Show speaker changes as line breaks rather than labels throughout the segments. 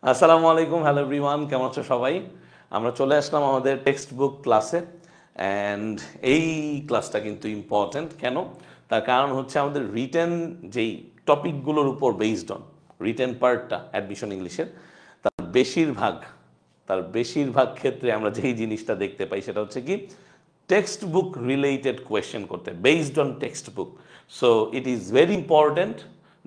আসসালামু আলাইকুম, hello everyone, কেমন আছো সবাই? আমরা চলে আসলাম আমাদের টেক্সট বুক ক্লাসে। অ্যান্ড এই ক্লাসটা কিন্তু ইম্পর্ট্যান্ট। কেন? তার কারণ হচ্ছে আমাদের রিটেন যেই টপিকগুলোর উপর বেসড অন রিটেন পার্টটা অ্যাডমিশন ইংলিশের, বেশিরভাগ বেশিরভাগ ক্ষেত্রে আমরা যেই জিনিসটা দেখতে পাই সেটা হচ্ছে কি টেক্সট বুক রিলেটেড কোয়েশ্চেন করতে, based on text book. So it is very important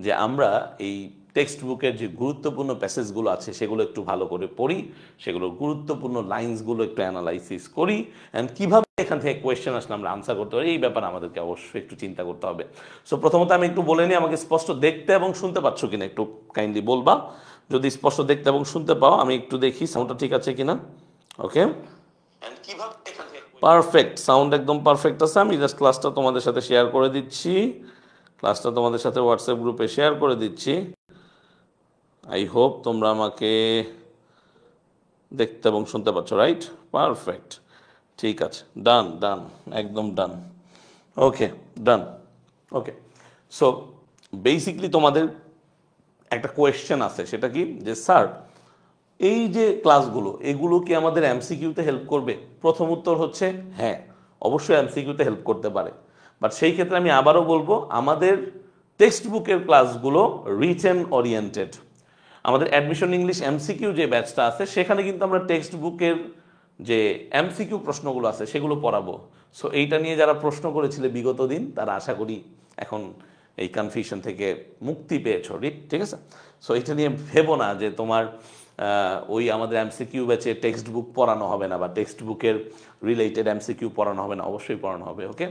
যে আমরা এই টেক্সট বুকের যে গুরুত্বপূর্ণ প্যাসেজগুলো আছে সেগুলো একটু ভালো করে পড়ি, সেগুলোর গুরুত্বপূর্ণ লাইন্সগুলো একটু অ্যানালাইসিস করি, অ্যান্ড কীভাবে এখান থেকে কোয়েশ্চেন আসলে আমরা আনসার করতে পারি এই ব্যাপারে আমাদেরকে অবশ্যই একটু চিন্তা করতে হবে। সো প্রথমত আমি একটু বলে নিই, আমাকে স্পষ্ট দেখতে এবং শুনতে পাচ্ছ কিনা একটু কাইন্ডলি বলবা। যদি স্পষ্ট দেখতে এবং শুনতে পাও, আমি একটু দেখি সাউন্ডটা ঠিক আছে কিনা। ওকে, পারফেক্ট, সাউন্ড একদম পারফেক্ট আছে। আমি জাস্ট ক্লাসটা তোমাদের সাথে শেয়ার করে দিচ্ছি, ক্লাসটা তোমাদের সাথে হোয়াটসঅ্যাপ গ্রুপে শেয়ার করে দিচ্ছি। আই হোপ তোমরা আমাকে দেখতে এবং শুনতে পাচ্ছ, রাইট? পারফেক্ট, ঠিক আছে, ডান ডান, একদম ডান। ওকে, ডান। ওকে, সো বেসিকলি তোমাদের একটা কোয়েশ্চেন আছে, সেটা কি যে স্যার এই যে ক্লাসগুলো এগুলো কি আমাদের এমসিকিউতে হেল্প করবে? প্রথম উত্তর হচ্ছে হ্যাঁ, অবশ্যই এমসিকিউতে হেল্প করতে পারে। বাট সেই ক্ষেত্রে আমি আবারও বলবো, আমাদের টেক্সট বুকের ক্লাসগুলো রিটেন ওরিয়েন্টেড। আমাদের অ্যাডমিশন ইংলিশ এমসিকিউ যে ব্যাচটা আছে সেখানে কিন্তু আমরা টেক্সট বুকের যে এমসিকিউ প্রশ্নগুলো আছে সেগুলো পড়াবো। সো এইটা নিয়ে যারা প্রশ্ন করেছিলে বিগত দিন, তারা আশা করি এখন এই কনফিউশন থেকে মুক্তি পেয়েছো, ঠিক আছে? সো এটা নিয়ে ভেবো না যে তোমার ওই আমাদের এমসিকিউ ব্যাচে টেক্সট বুক পড়ানো হবে না বা টেক্সট বুকের রিলেটেড এমসিকিউ পড়ানো হবে না, অবশ্যই পড়ানো হবে। ওকে,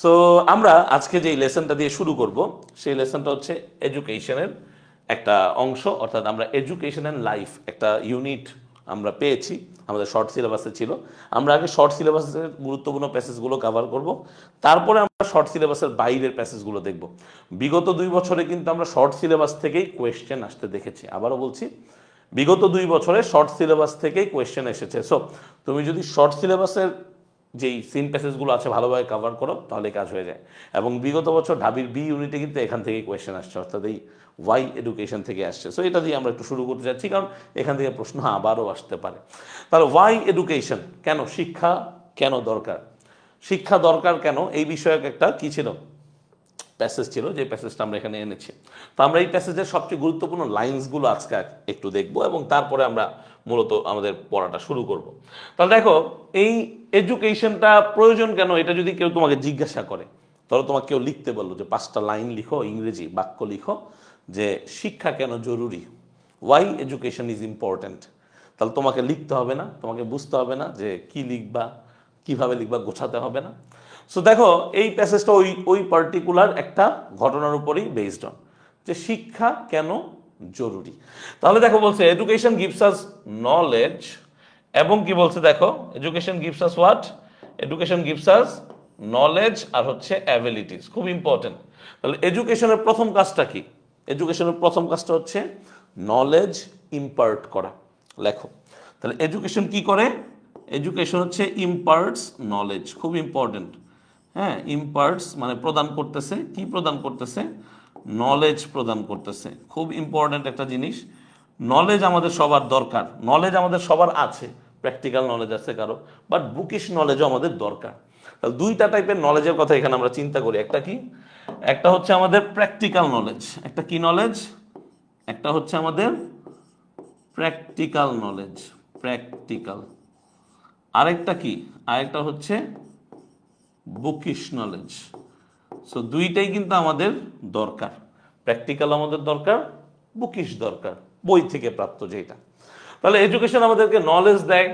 সো আমরা আজকে যে লেসনটা দিয়ে শুরু করব সেই লেসনটা হচ্ছে এডুকেশনের একটা অংশ, অর্থাৎ আমরা এডুকেশন অ্যান্ড লাইফ একটা ইউনিট আমরা পেয়েছি, আমাদের শর্ট সিলেবাসে ছিল। আমরা আগে শর্ট সিলেবাসের গুরুত্বপূর্ণ প্যাসেজগুলো কভার করব, তারপরে আমরা শর্ট সিলেবাসের বাইরের প্যাসেজগুলো দেখব। বিগত 2 বছরে কিন্তু আমরা শর্ট সিলেবাস থেকেই কোয়েশ্চেন আসতে দেখেছি। আবারও বলছি, বিগত 2 বছরে শর্ট সিলেবাস থেকেই কোয়েশ্চেন এসেছে। সো তুমি যদি শর্ট সিলেবাসের যেই সিন প্যাসেজগুলো আছে ভালোভাবে কভার করো তাহলে কাজ হয়ে যায়। এবং বিগত বছর ঢাবির বি ইউনিটে কিন্তু এখান থেকেই কোয়েশ্চেন আসছে, অর্থাৎ এই ওয়াই এডুকেশন থেকে আসছে। সো এটা দিয়ে আমরা একটু শুরু করতে যাচ্ছি, কারণ এখান থেকে প্রশ্ন আবারও আসতে পারে। তাহলে ওয়াই এডুকেশন, কেন শিক্ষা, কেন দরকার, শিক্ষা দরকার কেন, এই বিষয়ক একটা কি ছিল প্যাসেজ ছিল, যে প্যাসেজটা আমরা এখানে এনেছি। তো আমরা এই প্যাসেজের সবচেয়ে গুরুত্বপূর্ণ লাইন্সগুলো আজকে একটু দেখব এবং তারপরে আমরা মূলত আমাদের পড়াটা শুরু করব। তাহলে দেখো, এই এডুকেশনটা প্রয়োজন কেন, এটা যদি কেউ তোমাকে জিজ্ঞাসা করে, ধরো তোমাকে কেউ লিখতে বললো যে 5টা লাইন লিখো, ইংরেজি বাক্য লিখো, যে শিক্ষা কেন জরুরি, ওয়াই এডুকেশন ইজ ইম্পর্ট্যান্ট, তাহলে তোমাকে লিখতে হবে না, তোমাকে বুঝতে হবে না যে কি লিখবা, কিভাবে লিখবা, গোছাতে হবে না। সো দেখো, এই প্যাসেজটা ওই ওই পার্টিকুলার একটা ঘটনার উপরেই বেসড অন, যে শিক্ষা কেন জরুরি। তাহলে দেখো বলছে এডুকেশন গিভস আস নলেজ, এবং কি বলছে দেখো, education gives us what, education gives us knowledge আর হচ্ছে অ্যাবিলিটিস, খুব ইম্পর্টেন্ট। তাহলে এডুকেশনের প্রথম কাজটা কি? এডুকেশনের প্রথম কাজটা হচ্ছে নলেজ ইম্পার্ট করা। লেখো, তাহলে এডুকেশন কি করে? এডুকেশন হচ্ছে ইম্পার্টস নলেজ, খুব ইম্পর্টেন্ট। হ্যাঁ, ইম্পার্টস মানে প্রদান করতেছে, কি প্রদান করতেছে? নলেজ প্রদান করতেছে, খুব ইম্পর্টেন্ট একটা জিনিস। নলেজ আমাদের সবার দরকার, নলেজ আমাদের সবার আছে, প্র্যাকটিক্যাল নলেজ আছে কারো, বাট বুকিশ নলেজও আমাদের দরকার। তাহলে 2টা টাইপের নলেজের কথা এখানে আমরা চিন্তা করি। একটা কি? একটা হচ্ছে আমাদের প্র্যাকটিক্যাল নলেজ, একটা কি নলেজ? একটা হচ্ছে আমাদের প্র্যাকটিক্যাল নলেজ, প্র্যাকটিক্যাল। আরেকটা কি? আরেকটা হচ্ছে বুকিশ নলেজ। সো 2টাই কিন্তু আমাদের দরকার, প্র্যাকটিক্যাল আমাদের দরকার, বুকিশ দরকার, বই থেকে প্রাপ্ত যেটা। তাহলে এডুকেশন আমাদেরকে নলেজ দেয়,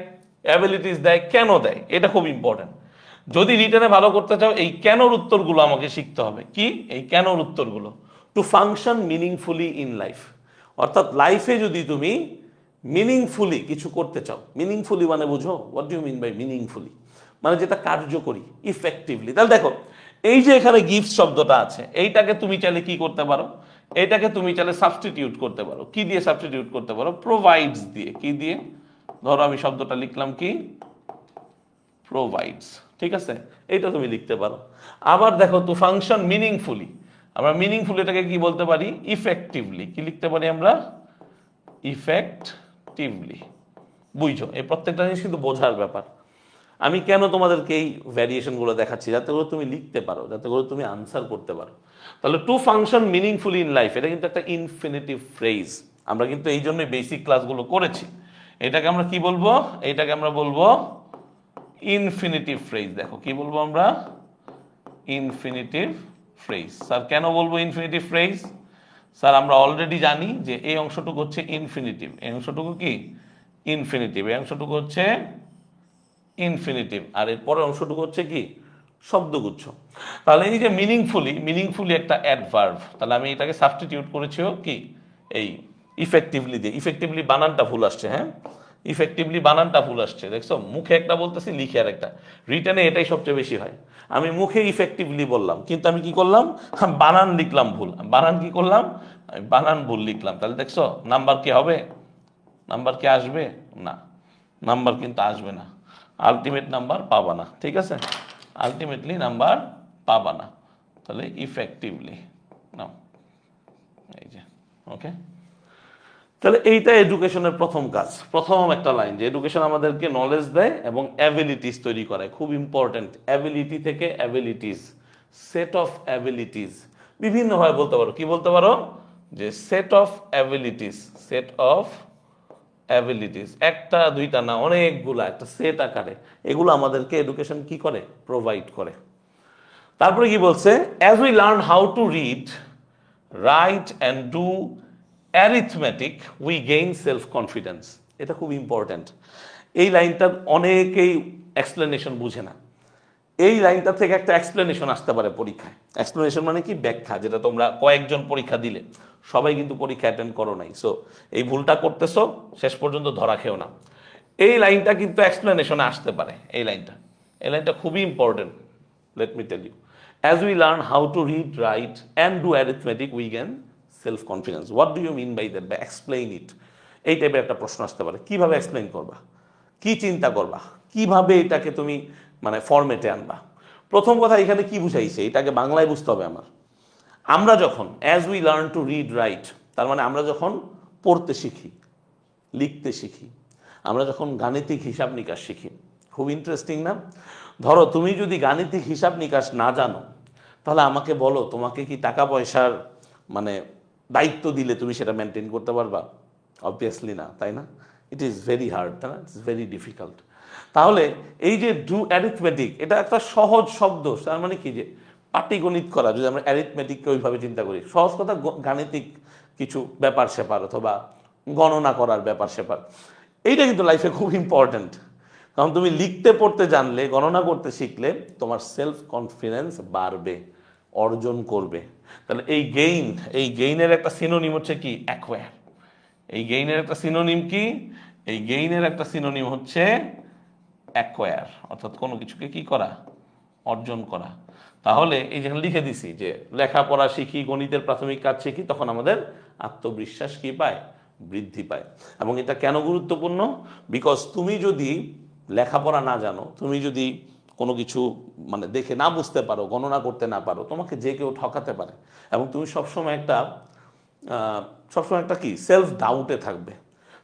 অ্যাবিলিটিস দেয়। কেন দেয়? এটা খুব ইম্পর্টেন্ট। যদি রিটেনে ভালো করতে চাও, এই কেনর উত্তরগুলো আমাকে শিখতে হবে। কি এই কেনর উত্তরগুলো? To function meaningfully in life, অর্থাৎ লাইফে যদি তুমি মিনিংফুলি কিছু করতে চাও, মিনিংফুলি মানে বুঝো, what do you mean by meaningfully? মানে যেটা কার্যকরী, ইফেক্টিভলি। তাহলে দেখো, এই যে এখানে গিফট শব্দটা আছে, এইটাকে তুমি চাইলে কি করতে পারো? এটাকে তুমি চাইলে সাবস্টিটিউট করতে পারো। কি দিয়ে সাবস্টিটিউট করতে পারো? প্রোভাইডস দিয়ে। কি দিয়ে? ধরো আমি শব্দটা লিখলাম কি, প্রোভাইডস, ঠিক আছে, এইটা তুমি লিখতে পারো। আবার দেখো, টু ফাংশন মিনিংফুলি, আমরা মিনিংফুলি এটাকে কি বলতে পারি? ইফেক্টিভলি। কি লিখতে পারি আমরা? ইফেক্টিভলি। বুঝছো, এই প্রত্যেকটা জিনিস কিন্তু বোঝার ব্যাপার। আমি কেন তোমাদেরকে এই ভ্যারিয়েশনগুলো দেখাচ্ছি, যাতে করে তুমি লিখতে পারো, যাতে করে তুমি আনসার করতে পারো। তাহলে to function meaningfully in life, এটা কিন্তু একটা ইনফিনিটিভ ফ্রেজ। আমরা কিন্তু এই জন্যই বেসিক ক্লাসগুলো করেছি। এটাকে আমরা কি বলবো? এটাকে আমরা বলবো ইনফিনিটিভ ফ্রেজ। দেখো কি বলবো আমরা? Infinitive phrase. স্যার কেন বলবো ইনফিনিটিভ ফ্রেজ? স্যার আমরা অলরেডি জানি যে এই অংশটুকু হচ্ছে ইনফিনিটিভ, এই অংশটুকু কি ইনফিনিটিভ, এই অংশটুকু হচ্ছে ইনফিনিটিভ, আর এর পরের অংশটুকু হচ্ছে কি শব্দগুচ্ছ। তাহলে এই যে মিনিংফুলি একটা অ্যাডভার্ব, তাহলে আমি এটাকে সাবস্টিটিউট করেছিও কি এই ইফেক্টিভলি দিয়ে। ইফেক্টিভলি বানানটা ভুল আসছে, হ্যাঁ ইফেক্টিভলি বানানটা ভুল আসছে, দেখছো? মুখে একটা বলতেছি, লিখে আর একটা। রিটেনে এটাই সবচেয়ে বেশি হয়। আমি মুখে ইফেক্টিভলি বললাম, কিন্তু আমি কি করলাম? বানান লিখলাম ভুল। বানান কি করলাম? আমি বানান ভুল লিখলাম। তাহলে দেখছো নাম্বার কি হবে? নাম্বার কি আসবে? না, নাম্বার কিন্তু আসবে না। আলটিমেট নাম্বার পাবা না, ঠিক আছে? আলটিমেটলি নাম্বার পাবা না। তাহলে ইফেক্টিভলি নাও, এই যে ওকে। তাহলে এইটা এডুকেশনের প্রথম কাজ, প্রথম একটা লাইন, যে এডুকেশন আমাদেরকে নলেজ দেয় এবং অ্যাবিলিটিস তৈরি করে। খুব ইম্পর্টেন্ট, অ্যাবিলিটি থেকে অ্যাবিলিটিস, সেট অফ অ্যাবিলিটিস। বিভিন্নভাবে বলতে পারো, কি বলতে পারো? যে set of abilities, set of abilities, একটা দুইটা না, অনেকগুলা, একটা সেট আকারে এগুলো আমাদেরকে এডুকেশন কি করে? প্রোভাইড করে। তারপরে কি বলছে? As we learn how to read, write and do arithmetic we gain self confidence. এটা খুব ইম্পর্ট্যান্ট। এই লাইনটার অনেকেই এক্সপ্লেনেশন বুঝে না। এই লাইনটা থেকে একটা এক্সপ্লেনেশন আসতে পারে পরীক্ষায়। এক্সপ্লেনেশন মানে কি? ব্যাখ্যা, যেটা তোমরা কয়েকজন পরীক্ষা দিলে, সবাই কিন্তু পরীক্ষা অ্যাটেন্ড করো নাই। সো এই ভুলটা করতেছো, শেষ পর্যন্ত ধরা খেও না। এই লাইনটা কিন্তু এক্সপ্লেনেশনে আসতে পারে। এই লাইনটা খুবই important. Let me tell you, as we learn how to read, write and do arithmetic we gain self confidence. What do you mean by that? বা এক্সপ্লেইন ইট। এই টাইপের একটা প্রশ্ন আসতে পারে। কিভাবে এক্সপ্লেইন করবা? কি চিন্তা করবা? কিভাবে এটাকে তুমি মানে ফরম্যাটে আনবা? প্রথম কথা, এখানে কি বুঝাইছে এটাকে বাংলায় বুঝতে হবে আমার। আমরা যখন as we learn to read, right, তার মানে আমরা যখন পড়তে শিখি, লিখতে শিখি, আমরা যখন গাণিতিক হিসাব নিকাশ শিখি। খুব ইন্টারেস্টিং না? ধরো তুমি যদি গাণিতিক হিসাব নিকাশ না জানো, তাহলে আমাকে বলো, তোমাকে কি টাকা পয়সার মানে দায়িত্ব দিলে তুমি সেটা মেনটেন করতে পারবা? অবভিয়াসলি না, তাই না? ইট ইজ ভেরি হার্ড, তাই না? It's very difficult. তাহলে এই যে ডু অ্যারিথমেটিক, এটা একটা সহজ শব্দ। তার মানে কি? যে পাটিগণিত করা। যদি আমরা অ্যারিথমেটিককে ওইভাবে চিন্তা করি, সহজ কথা, গাণিতিক কিছু ব্যাপার স্যাপার অথবা গণনা করার ব্যাপার স্যাপার, এইটা কিন্তু লাইফে খুব ইম্পর্ট্যান্ট। কারণ তুমি লিখতে পড়তে জানলে, গণনা করতে শিখলে তোমার সেলফ কনফিডেন্স বাড়বে, অর্জন করবে। তাহলে এই গেইনের একটা সিনোনিম হচ্ছে কি? অ্যাকোয়ার। এই গেইনের একটা সিনোনিম কি? এই গেইনের একটা সিনোনিম হচ্ছে অ্যাকোয়ার, অর্থাৎ কোনো কিছুকে কি করা? অর্জন করা। তাহলে এই যেখানে লিখে দিছি যে লেখাপড়া শিখি, গণিতের প্রাথমিক কাজ শিখি, তখন আমাদের আত্মবিশ্বাস কি পায়? বৃদ্ধি পায়। এবং এটা কেন গুরুত্বপূর্ণ? বিকজ তুমি যদি লেখাপড়া না জানো, তুমি যদি কোনো কিছু মানে দেখে না বুঝতে পারো, গণনা করতে না পারো, তোমাকে যে কেউ ঠকাতে পারে। এবং তুমি সবসময় একটা কি সেলফ ডাউটে থাকবে।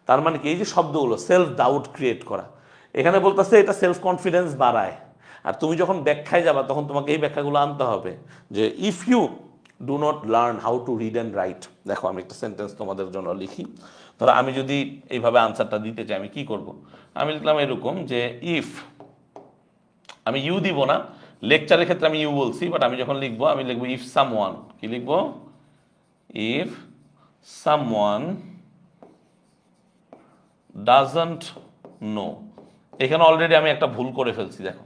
তার মানে কি? এই যে শব্দগুলো, সেলফ ডাউট ক্রিয়েট করা, এখানে বলতেছে এটা সেলফ কনফিডেন্স বাড়ায়। আর তুমি যখন ব্যাখ্যায় যাবা, তখন তোমাকে এই ব্যাখ্যাগুলো আনতে হবে যে if you do not learn how to read and write. দেখো আমি একটা সেন্টেন্স তোমাদের জন্য লিখি। ধরো আমি যদি এইভাবে আনসারটা দিতে চাই, আমি কি করব? আমি লিখলাম এরকম যে ইফ, আমি ইউ দিব না, লেকচারের ক্ষেত্রে আমি ইউ বলছি, বাট আমি যখন লিখবো আমি লিখবো ইফ সামওয়ান, কি লিখবো? If someone doesn't know. এখানে অলরেডি আমি একটা ভুল করে ফেলছি। দেখো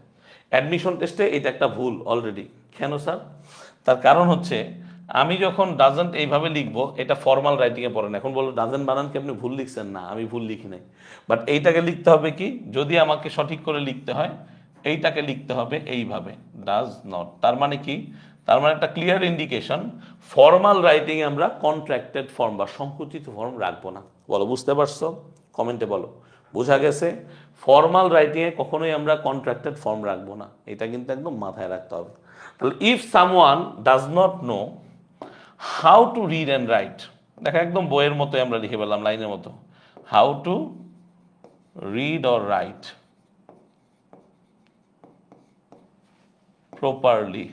অ্যাডমিশন টেস্টে এটা একটা ভুল অলরেডি। কেন স্যার? তার কারণ হচ্ছে আমি যখন ডাজন্ট এইভাবে লিখবো, এটা ফর্মাল রাইটিংয়ে পড়ে না। এখন বলো ডাজন্ট বানান কি আপনি ভুল লিখছেন? না, আমি ভুল লিখি নাই। বাট এইটাকে লিখতে হবে কি? যদি আমাকে সঠিক করে লিখতে হয়, এইটাকে লিখতে হবে এইভাবে, ডাজ নট। তার মানে কি? তার মানে একটা ক্লিয়ার ইন্ডিকেশন, ফর্মাল রাইটিংয়ে আমরা কন্ট্রাক্টেড ফর্ম বা সংকুচিত ফর্ম রাখবো না। বলো বুঝতে পারছো? কমেন্টে বলো বোঝা গেছে? ফর্মাল রাইটিংয়ে কখনোই আমরা কন্ট্রাক্টেড ফর্ম রাখবো না, এটা কিন্তু একদম মাথায় রাখতে হবে। তাহলে if someone does not know how to read and write, দেখো একদম বইয়ের মতো আমরা লিখে পেলাম, লাইনের মতো। How to read or write properly.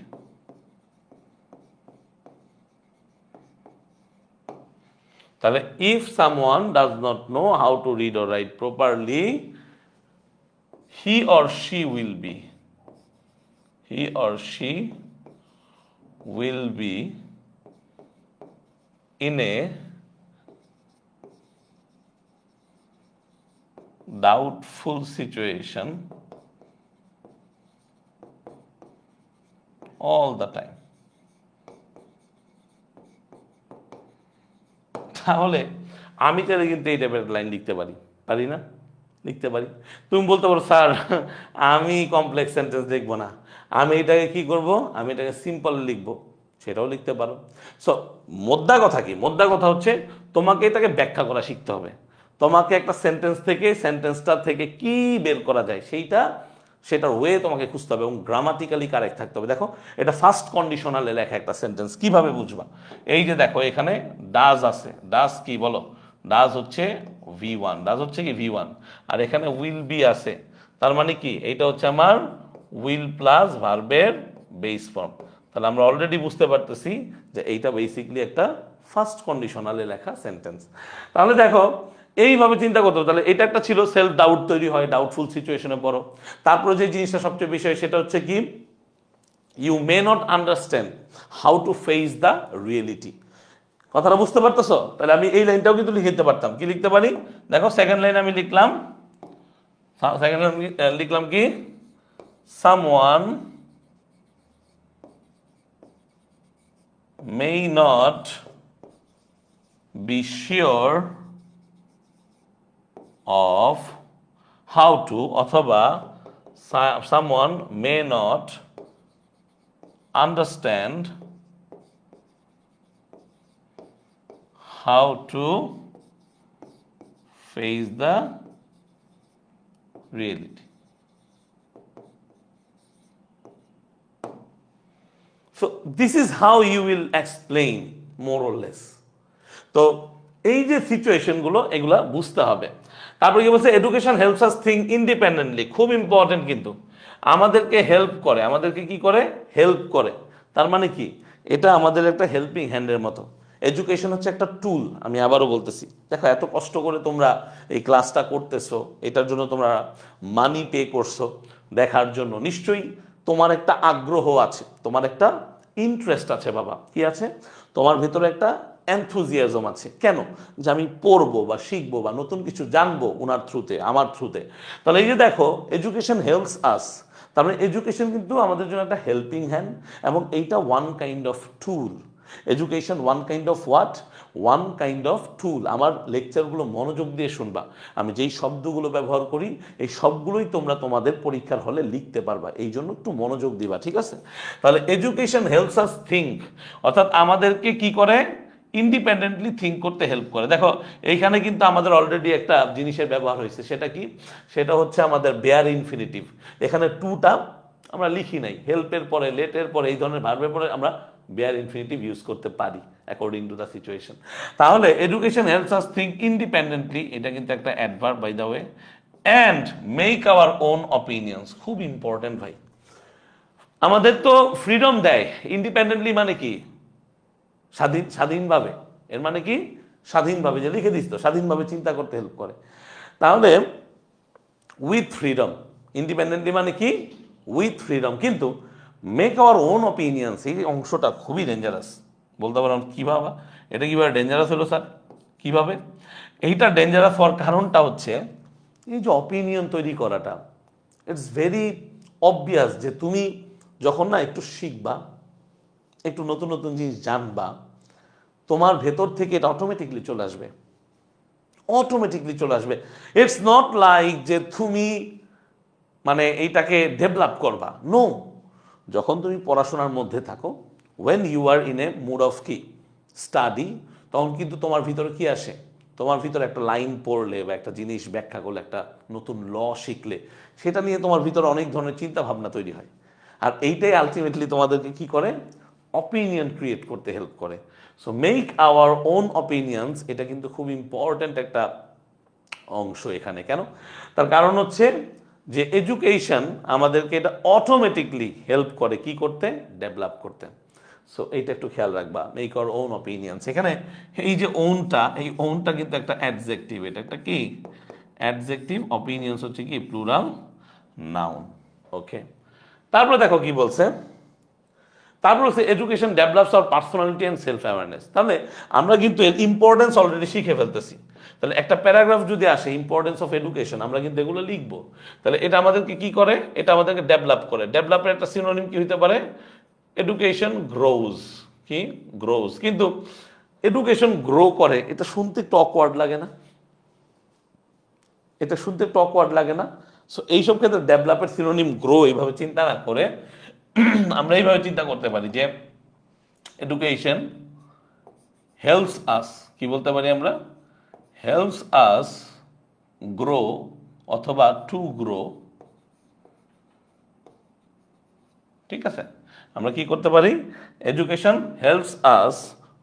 তাহলে if someone does not know how to read or write properly, he or she will be, he or she will be in a doubtful situation all the time. তাহলে আমি তাহলে কিন্তু এই টাইপের line লিখতে পারি, পারি না? লিখতে পারি। তুমি বলতে পারো স্যার আমি কমপ্লেক্স সেন্টেন্স লিখবো না, আমি এটাকে কি করব, আমি এটাকে সিম্পল লিখবো, সেটাও লিখতে পারো। সো মোদ্দা কথা কি, মোদ্দা কথা হচ্ছে তোমাকে এটাকে ব্যাখ্যা করা শিখতে হবে। তোমাকে একটা সেন্টেন্স থেকে, সেন্টেন্সটা থেকে কি বের করা যায় সেটার ওয়ে তোমাকে খুঁজতে হবে এবং গ্রামাটিক্যালি কারেক্ট থাকতে হবে। দেখো এটা ফার্স্ট কন্ডিশনালে লেখা একটা সেন্টেন্স, কিভাবে বুঝবা? এই যে দেখো এখানে ডাজ আছে, ডাজ কি বলো? ডাজ হচ্ছে V1, ডাজ হচ্ছে কি V1, আর এখানে উইল বি আছে, তার মানে কি এইটা হচ্ছে আমার উইল প্লাস ভার্বের বেস ফর্ম। তাহলে আমরা অলরেডি বুঝতে পারতেছি যে এইটা বেসিকলি একটা ফার্স্ট কন্ডিশনালে লেখা সেন্টেন্স। তাহলে দেখো এইভাবে চিন্তা করতে হবে। তাহলে এটা একটা ছিল সেলফ ডাউট তৈরি হয়, ডাউটফুল সিচুয়েশনে পড়ো। তারপরে যে জিনিসটা সবচেয়ে বিষয় সেটা হচ্ছে কি, you may not understand how to face the reality. কথাটা বুঝতে পারতেছো? তাহলে আমি এই লাইনটাও কিন্তু লিখে দিতে পারতাম। কি লিখতে পারি? দেখো সেকেন্ড লাইন আমি লিখলাম, সেকেন্ড লাইন লিখলাম কি, someone may not be sure of how to, অথবা someone may not understand how to face the reality. So this is how you will explain more or less. তো এই যে সিচুয়েশনগুলো এগুলা বুঝতে হবে। তারপরে কি বলছে, education helps us think independently. খুব ইম্পর্টেন্ট কিন্তু, আমাদেরকে হেল্প করে, আমাদেরকে কি করে, হেল্প করে। তার মানে কি, এটা আমাদের একটা হেল্পিং হ্যান্ডের মতো। এডুকেশন হচ্ছে একটা টুল, আমি আবারও বলতেছি। দেখো এত কষ্ট করে তোমরা এই ক্লাসটা করতেছো, এটার জন্য তোমরা মানি পে করছো দেখার জন্য, নিশ্চয়ই তোমার একটা আগ্রহ আছে, তোমার একটা ইন্টারেস্ট আছে বাবা। কি আছে? তোমার ভিতরে একটা এনথুজিয়াজম আছে। কেন? যে আমি পড়বো বা শিখবো বা নতুন কিছু জানবো ওনার থ্রুতে, আমার থ্রুতে। তাহলে এই যে দেখো এডুকেশন হেল্পস আস, তার মানে এডুকেশন কিন্তু আমাদের জন্য একটা হেল্পিং হ্যান্ড, এবং এইটা one kind of tool. Education one kind of what? One kind of tool. আমার লেকচারগুলো মনোযোগ দিয়ে শুনবা, আমি যেই শব্দগুলো ব্যবহার করি এই সবগুলোই তোমরা তোমাদের পরীক্ষার হলে লিখতে পারবা, এই জন্য একটু মনোযোগ দিবা, ঠিক আছে? তাহলে এডুকেশন হেল্পস আস থিঙ্ক, অর্থাৎ আমাদেরকে কি করে, ইন্ডিপেন্ডেন্টলি থিঙ্ক করতে হেল্প করে। দেখো এইখানে কিন্তু আমাদের অলরেডি একটা জিনিসের ব্যবহার হয়েছে, সেটা কি? সেটা হচ্ছে আমাদের বেয়ার ইনফিনিটিভ। এখানে টুটা আমরা লিখি নাই, হেল্পের পরে, লেটের পরে, এই ধরনের ভার্বের পরে আমরা বেয়ার ইনফিনিটিভ ইউজ করতে পারি অ্যাকর্ডিং টু দ্য সিচুয়েশন। তাহলে education helps us think independently, এটা কিন্তু একটা adverb by the way, and make our own opinions. খুব ইম্পর্টেন্ট ভাই, আমাদের তো ফ্রিডম দেয়। ইন্ডিপেন্ডেন্টলি মানে কি? স্বাধীনভাবে। এর মানে কি? স্বাধীনভাবে, যে লিখে দিস তো, স্বাধীনভাবে চিন্তা করতে হেল্প করে। তাহলে উইথ ফ্রিডম, ইন্ডিপেন্ডেন্টলি মানে কি? With freedom. কিন্তু মেক আওয়ার ওন অপিনিয়ন্স, এই অংশটা খুবই ডেঞ্জারাস। বলতে পারলাম কিভাবে, এটা কিভাবে ডেঞ্জারাস হলো স্যার? কিভাবে এইটা ডেঞ্জারাস হওয়ার কারণটা হচ্ছে, এই যে অপিনিয়ন তৈরি করাটা, ইটস ভেরি অবভিয়াস যে তুমি যখন না একটু শিখবা, একটু নতুন নতুন জিনিস জানবা, তোমার ভেতর থেকে এটা অটোমেটিকলি চলে আসবে, অটোমেটিকলি চলে আসবে। ইটস নট লাইক যে তুমি মানে এইটাকে ডেভেলপ করবা, নো। যখন তুমি পড়াশোনার মধ্যে থাকো, when you are in a mood of কি, স্টাডি, তখন কিন্তু তোমার ভিতরে কি আসে, তোমার ভিতরে একটা লাইন পড়লে বা একটা জিনিস ব্যাখ্যা করলে, একটা নতুন ল শিখলে, সেটা নিয়ে তোমার ভিতরে অনেক ধরনের চিন্তা ভাবনা তৈরি হয়। আর এইটাই আলটিমেটলি তোমাদেরকে কি করে, অপিনিয়ন ক্রিয়েট করতে হেল্প করে। So make our own opinions, এটা কিন্তু খুব ইম্পর্ট্যান্ট একটা অংশ এখানে। কেন? তার কারণ হচ্ছে যে এডুকেশন আমাদেরকে এটা অটোমেটিকলি হেল্প করে কি করতে, ডেভেলপ করতে। সো এইটা একটু খেয়াল রাখবা, মেক আওয়ার ওন অপিনিয়ন্স। এখানে এই যে ওনটা, এই ওনটা কিন্তু একটা অ্যাডজেক্টিভ, এটা একটা কি অ্যাডজেক্টিভ, অপিনিয়ন্স হচ্ছে কি প্লুরাল নাউন। ওকে, তারপরে দেখো কি বলছে, তারপর হচ্ছে education develops our personality and self awareness. তাহলে আমরা কিন্তু এর ইম্পর্টেন্স অলরেডি শিখে ফেলতেছি। তাহলে একটা প্যারাগ্রাফ যদি আসে ইম্পর্টেন্স অফ এডুকেশন, আমরা কিন্তু এগুলো লিখবো। তাহলে এটা আমাদেরকে কি করে, এটা আমাদেরকে ডেভেলপ করে। ডেভেলপের একটা সিনোনিম কি হতে পারে, এডুকেশন গ্রোজ, কি গ্রোজ। কিন্তু এডুকেশন গ্রো করে, এটা শুনতে একটু অকওয়ার্ড লাগে না? এটা শুনতে একটু অকওয়ার্ড লাগে না? সো এইসব ক্ষেত্রে ডেভেলপের সিনোনিম গ্রো এইভাবে চিন্তা না করে আমরা এইভাবে চিন্তা করতে পারি যে এডুকেশন হেল্পস আস, কি বলতে পারি আমরা, হেল্পস আস গ্রো অথবা টু গ্রো। ঠিক আছে, আমরা কি করতে পারি, এডুকেশন হেল্পস আস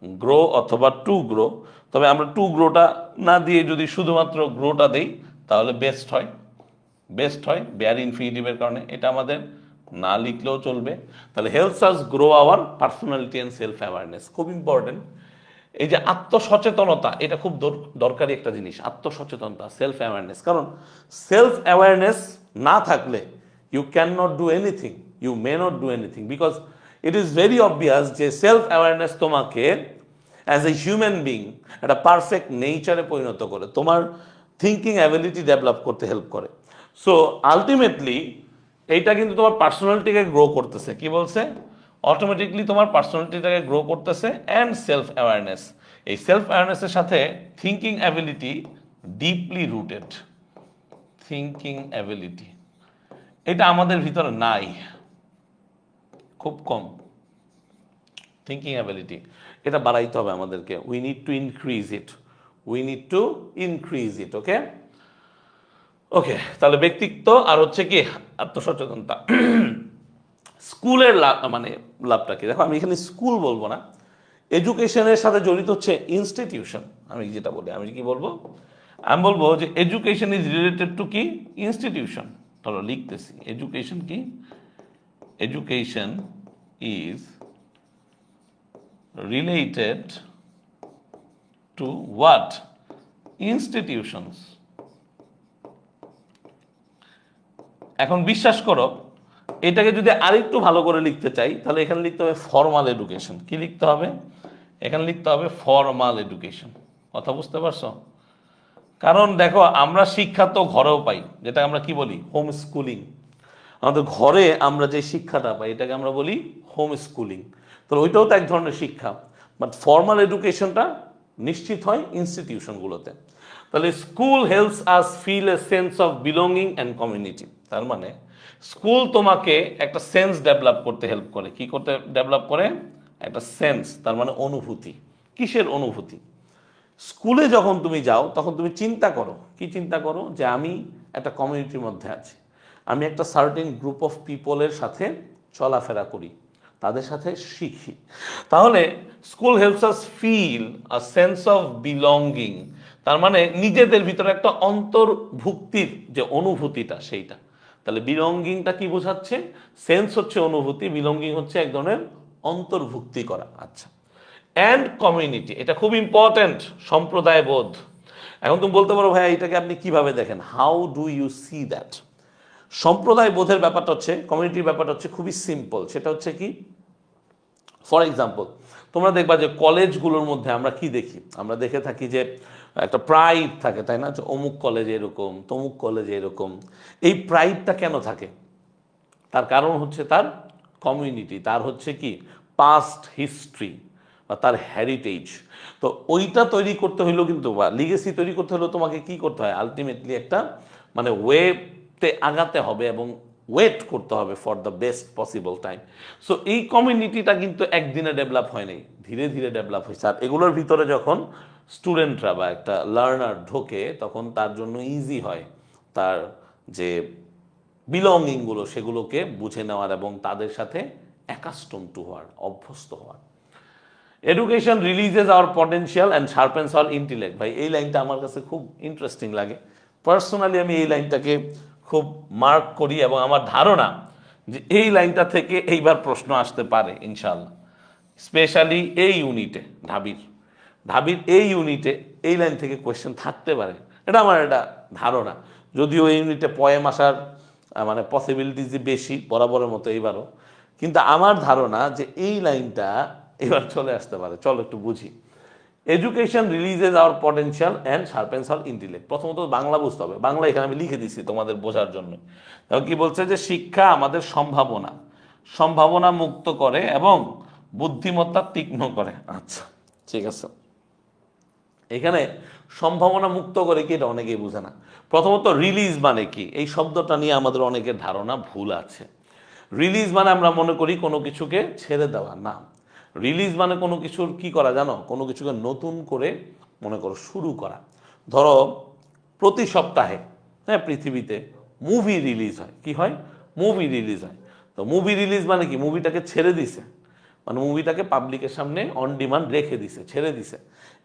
গ্রো অথবা টু গ্রো। তবে আমরা টু গ্রোটা না দিয়ে যদি শুধুমাত্র গ্রোটা দেই তাহলে বেস্ট হয়, বেস্ট হয় বেয়ার ইনফিনিটিভের কারণে। এটা আমাদের না লিখলেও চলবে। তাহলে helps us grow our personality and self awareness, খুব ইম্পর্টেন্ট। এই যে আত্মসচেতনতা, এটা খুব দরকারি একটা জিনিস, আত্মসচেতনতা, সেলফ অ্যাওয়ারনেস। কারণ সেলফ অ্যাওয়ারনেস না থাকলে you can not do anything, you may not do anything, because it is very obvious যে সেলফ অ্যাওয়ারনেস তোমাকে অ্যাজ এ হিউম্যান বিং একটা পারফেক্ট নেচারে পরিণত করে, তোমার থিঙ্কিং অ্যাবিলিটি ডেভেলপ করতে হেল্প করে। সো আলটিমেটলি এইটা কিন্তু তোমার পার্সোনালিটিকে গ্রো করতেছে। কি বলছে, অটোমেটিকলি তোমার পার্সোনালিটিটাকে গ্রো করতেছে। অ্যান্ড সেলফ অ্যাওয়ারনেস, এই সেলফ অ্যাওয়ারনেসের সাথে thinking ability deeply rooted. Thinking ability এটা আমাদের ভিতরে নাই, খুব কম। থিঙ্কিং অ্যাবিলিটি এটা বাড়াইতে হবে আমাদেরকে, we need to increase it, we need to increase it. Okay okay, তাহলে ব্যক্তিত্ব আর হচ্ছে কি আত্মসচেতনতা। স্কুলের লাভ মানে লাভটা কি, দেখো আমি এখানে স্কুল বলবো না, এডুকেশনের সাথে জড়িত হচ্ছে ইনস্টিটিউশন। আমি যেটা বলি, আমি কি বলবো, আমি বলবো যে এডুকেশন ইজ রিলেটেড টু কি ইনস্টিটিউশন। ধরো লিখতেছি, এডুকেশন কি, education is related to what, institutions. এখন বিশ্বাস করো, এটাকে যদি আরেকটু ভালো করে লিখতে চাই তাহলে এখানে লিখতে হবে ফর্মাল এডুকেশন। কি লিখতে হবে, এখানে লিখতে হবে ফর্মাল এডুকেশন। কথা বুঝতে পারছো? কারণ দেখো আমরা শিক্ষা তো ঘরেও পাই, যেটা আমরা কি বলি হোম স্কুলিং। আমাদের ঘরে আমরা যে শিক্ষাটা পাই এটাকে আমরা বলি হোম স্কুলিং। তো ওইটাও তো এক ধরনের শিক্ষা, বাট ফর্মাল এডুকেশনটা নিশ্চিত হয় ইনস্টিটিউশনগুলোতে। তাহলে school helps us feel a sense of belonging and community. তার মানে স্কুল তোমাকে একটা সেন্স ডেভেলপ করতে হেল্প করে। কি করতে ডেভেলপ করে, একটা সেন্স, তার মানে অনুভূতি। কিসের অনুভূতি? স্কুলে যখন তুমি যাও তখন তুমি চিন্তা করো, কি চিন্তা করো, যে আমি একটা কমিউনিটির মধ্যে আছি, আমি একটা সার্টেন গ্রুপ অফ পিপলের সাথে চলাফেরা করি, তাদের সাথে শিখি। তাহলে school helps us feel a sense of belonging, তার মানে নিজেদের ভিতরে একটা অন্তর্ভুক্তির যে অনুভূতিটা সেইটা। তাহলে বিলঙ্গিংটা কি বোঝাচ্ছে, সেন্স হচ্ছে অনুভূতি, বিলঙ্গিং হচ্ছে এক ধরনের অন্তর্ভুক্তি করা। আচ্ছা, অ্যান্ড কমিউনিটি, এটা খুব ইম্পর্ট্যান্ট, সম্প্রদায় বোধ। এখন তুমি বলতে পারো ভাইয়া এটাকে আপনি কিভাবে দেখেন, how do you see that? সম্প্রদায় বোধের ব্যাপারটা হচ্ছে, কমিউনিটির ব্যাপারটা হচ্ছে খুবই সিম্পল। সেটা হচ্ছে কি, ফর এক্সাম্পল তোমরা দেখবা যে কলেজগুলোর মধ্যে আমরা কি দেখি, আমরা দেখে থাকি যে একটা প্রাইড থাকে, তাই না, যে অমুক কলেজে এরকম, তমুক কলেজে এরকম। এই প্রাইডটা কেন থাকে? তার কারণ হচ্ছে তার কমিউনিটি, তার হচ্ছে কি পাস্ট হিস্ট্রি বা তার হেরিটেজ। তো ওইটা তৈরি করতে হইলেও কিন্তু, বা লিগেসি তৈরি করতে হলেও তোমাকে কি করতে হয়, আলটিমেটলি একটা মানে ওয়েতে আগাতে হবে এবং ওয়েট করতে হবে for the best possible time. So এই কমিউনিটিটা কিন্তু একদিনে ডেভেলপ হয়নি, ধীরে ধীরে ডেভেলপ হয়েছে। আর এগুলোর ভিতরে যখন স্টুডেন্টরা বা একটা লার্নার ঢোকে তখন তার জন্য ইজি হয় তার যে বিলঙ্গিংগুলো সেগুলোকে বুঝে নেওয়ার এবং তাদের সাথে অ্যাকাস্টম টু হওয়ার, অভ্যস্ত হওয়ার। Education releases our potential and sharpens our intellect. ভাই এই লাইনটা আমার কাছে খুব ইন্টারেস্টিং লাগে। পার্সোনালি আমি এই লাইনটাকে খুব মার্ক করি এবং আমার ধারণা যে এই লাইনটা থেকে এইবার প্রশ্ন আসতে পারে ইনশাআল্লাহ, স্পেশালি এই ইউনিটে, ঢাবির এই ইউনিটে এই লাইন থেকে কোয়েশ্চেন থাকতে পারে, এটা আমার একটা ধারণা। যদিও এই ইউনিটে পয়েম আসার মানে পসিবিলিটিজ বেশি বরাবরের মতো এইবারও, কিন্তু আমার ধারণা যে এই লাইনটা এবার চলে আসতে পারে। চলো একটু বুঝি। Education releases our potential and sharpens our intellect. প্রথমত বাংলা বুঝতে হবে, বাংলা এখানে আমি লিখে দিচ্ছি তোমাদের বোঝার জন্য। কি বলছে যে শিক্ষা আমাদের সম্ভাবনা মুক্ত করে এবং বুদ্ধিমত্তা তীক্ষ্ণ করে। আচ্ছা ঠিক আছে, এখানে সম্ভাবনা মুক্ত করে কি এটা অনেকেই বুঝে না। প্রথমত রিলিজ মানে কি, এই শব্দটা নিয়ে আমাদের অনেকের ধারণা ভুল আছে। রিলিজ মানে আমরা মনে করি কোনো কিছুকে ছেড়ে দেওয়া, না। রিলিজ মানে কোনো কিছুর কি করা জানো, কোনো কিছুকে নতুন করে মনে করো শুরু করা। ধরো প্রতি সপ্তাহে হ্যাঁ পৃথিবীতে মুভি রিলিজ হয়। কি হয়? মুভি রিলিজ হয়। তো মুভি রিলিজ মানে কি, মুভিটাকে ছেড়ে দিছে, মানে মুভিটাকে পাবলিকের সামনে অন ডিমান্ড রেখে দিছে, ছেড়ে দিছে।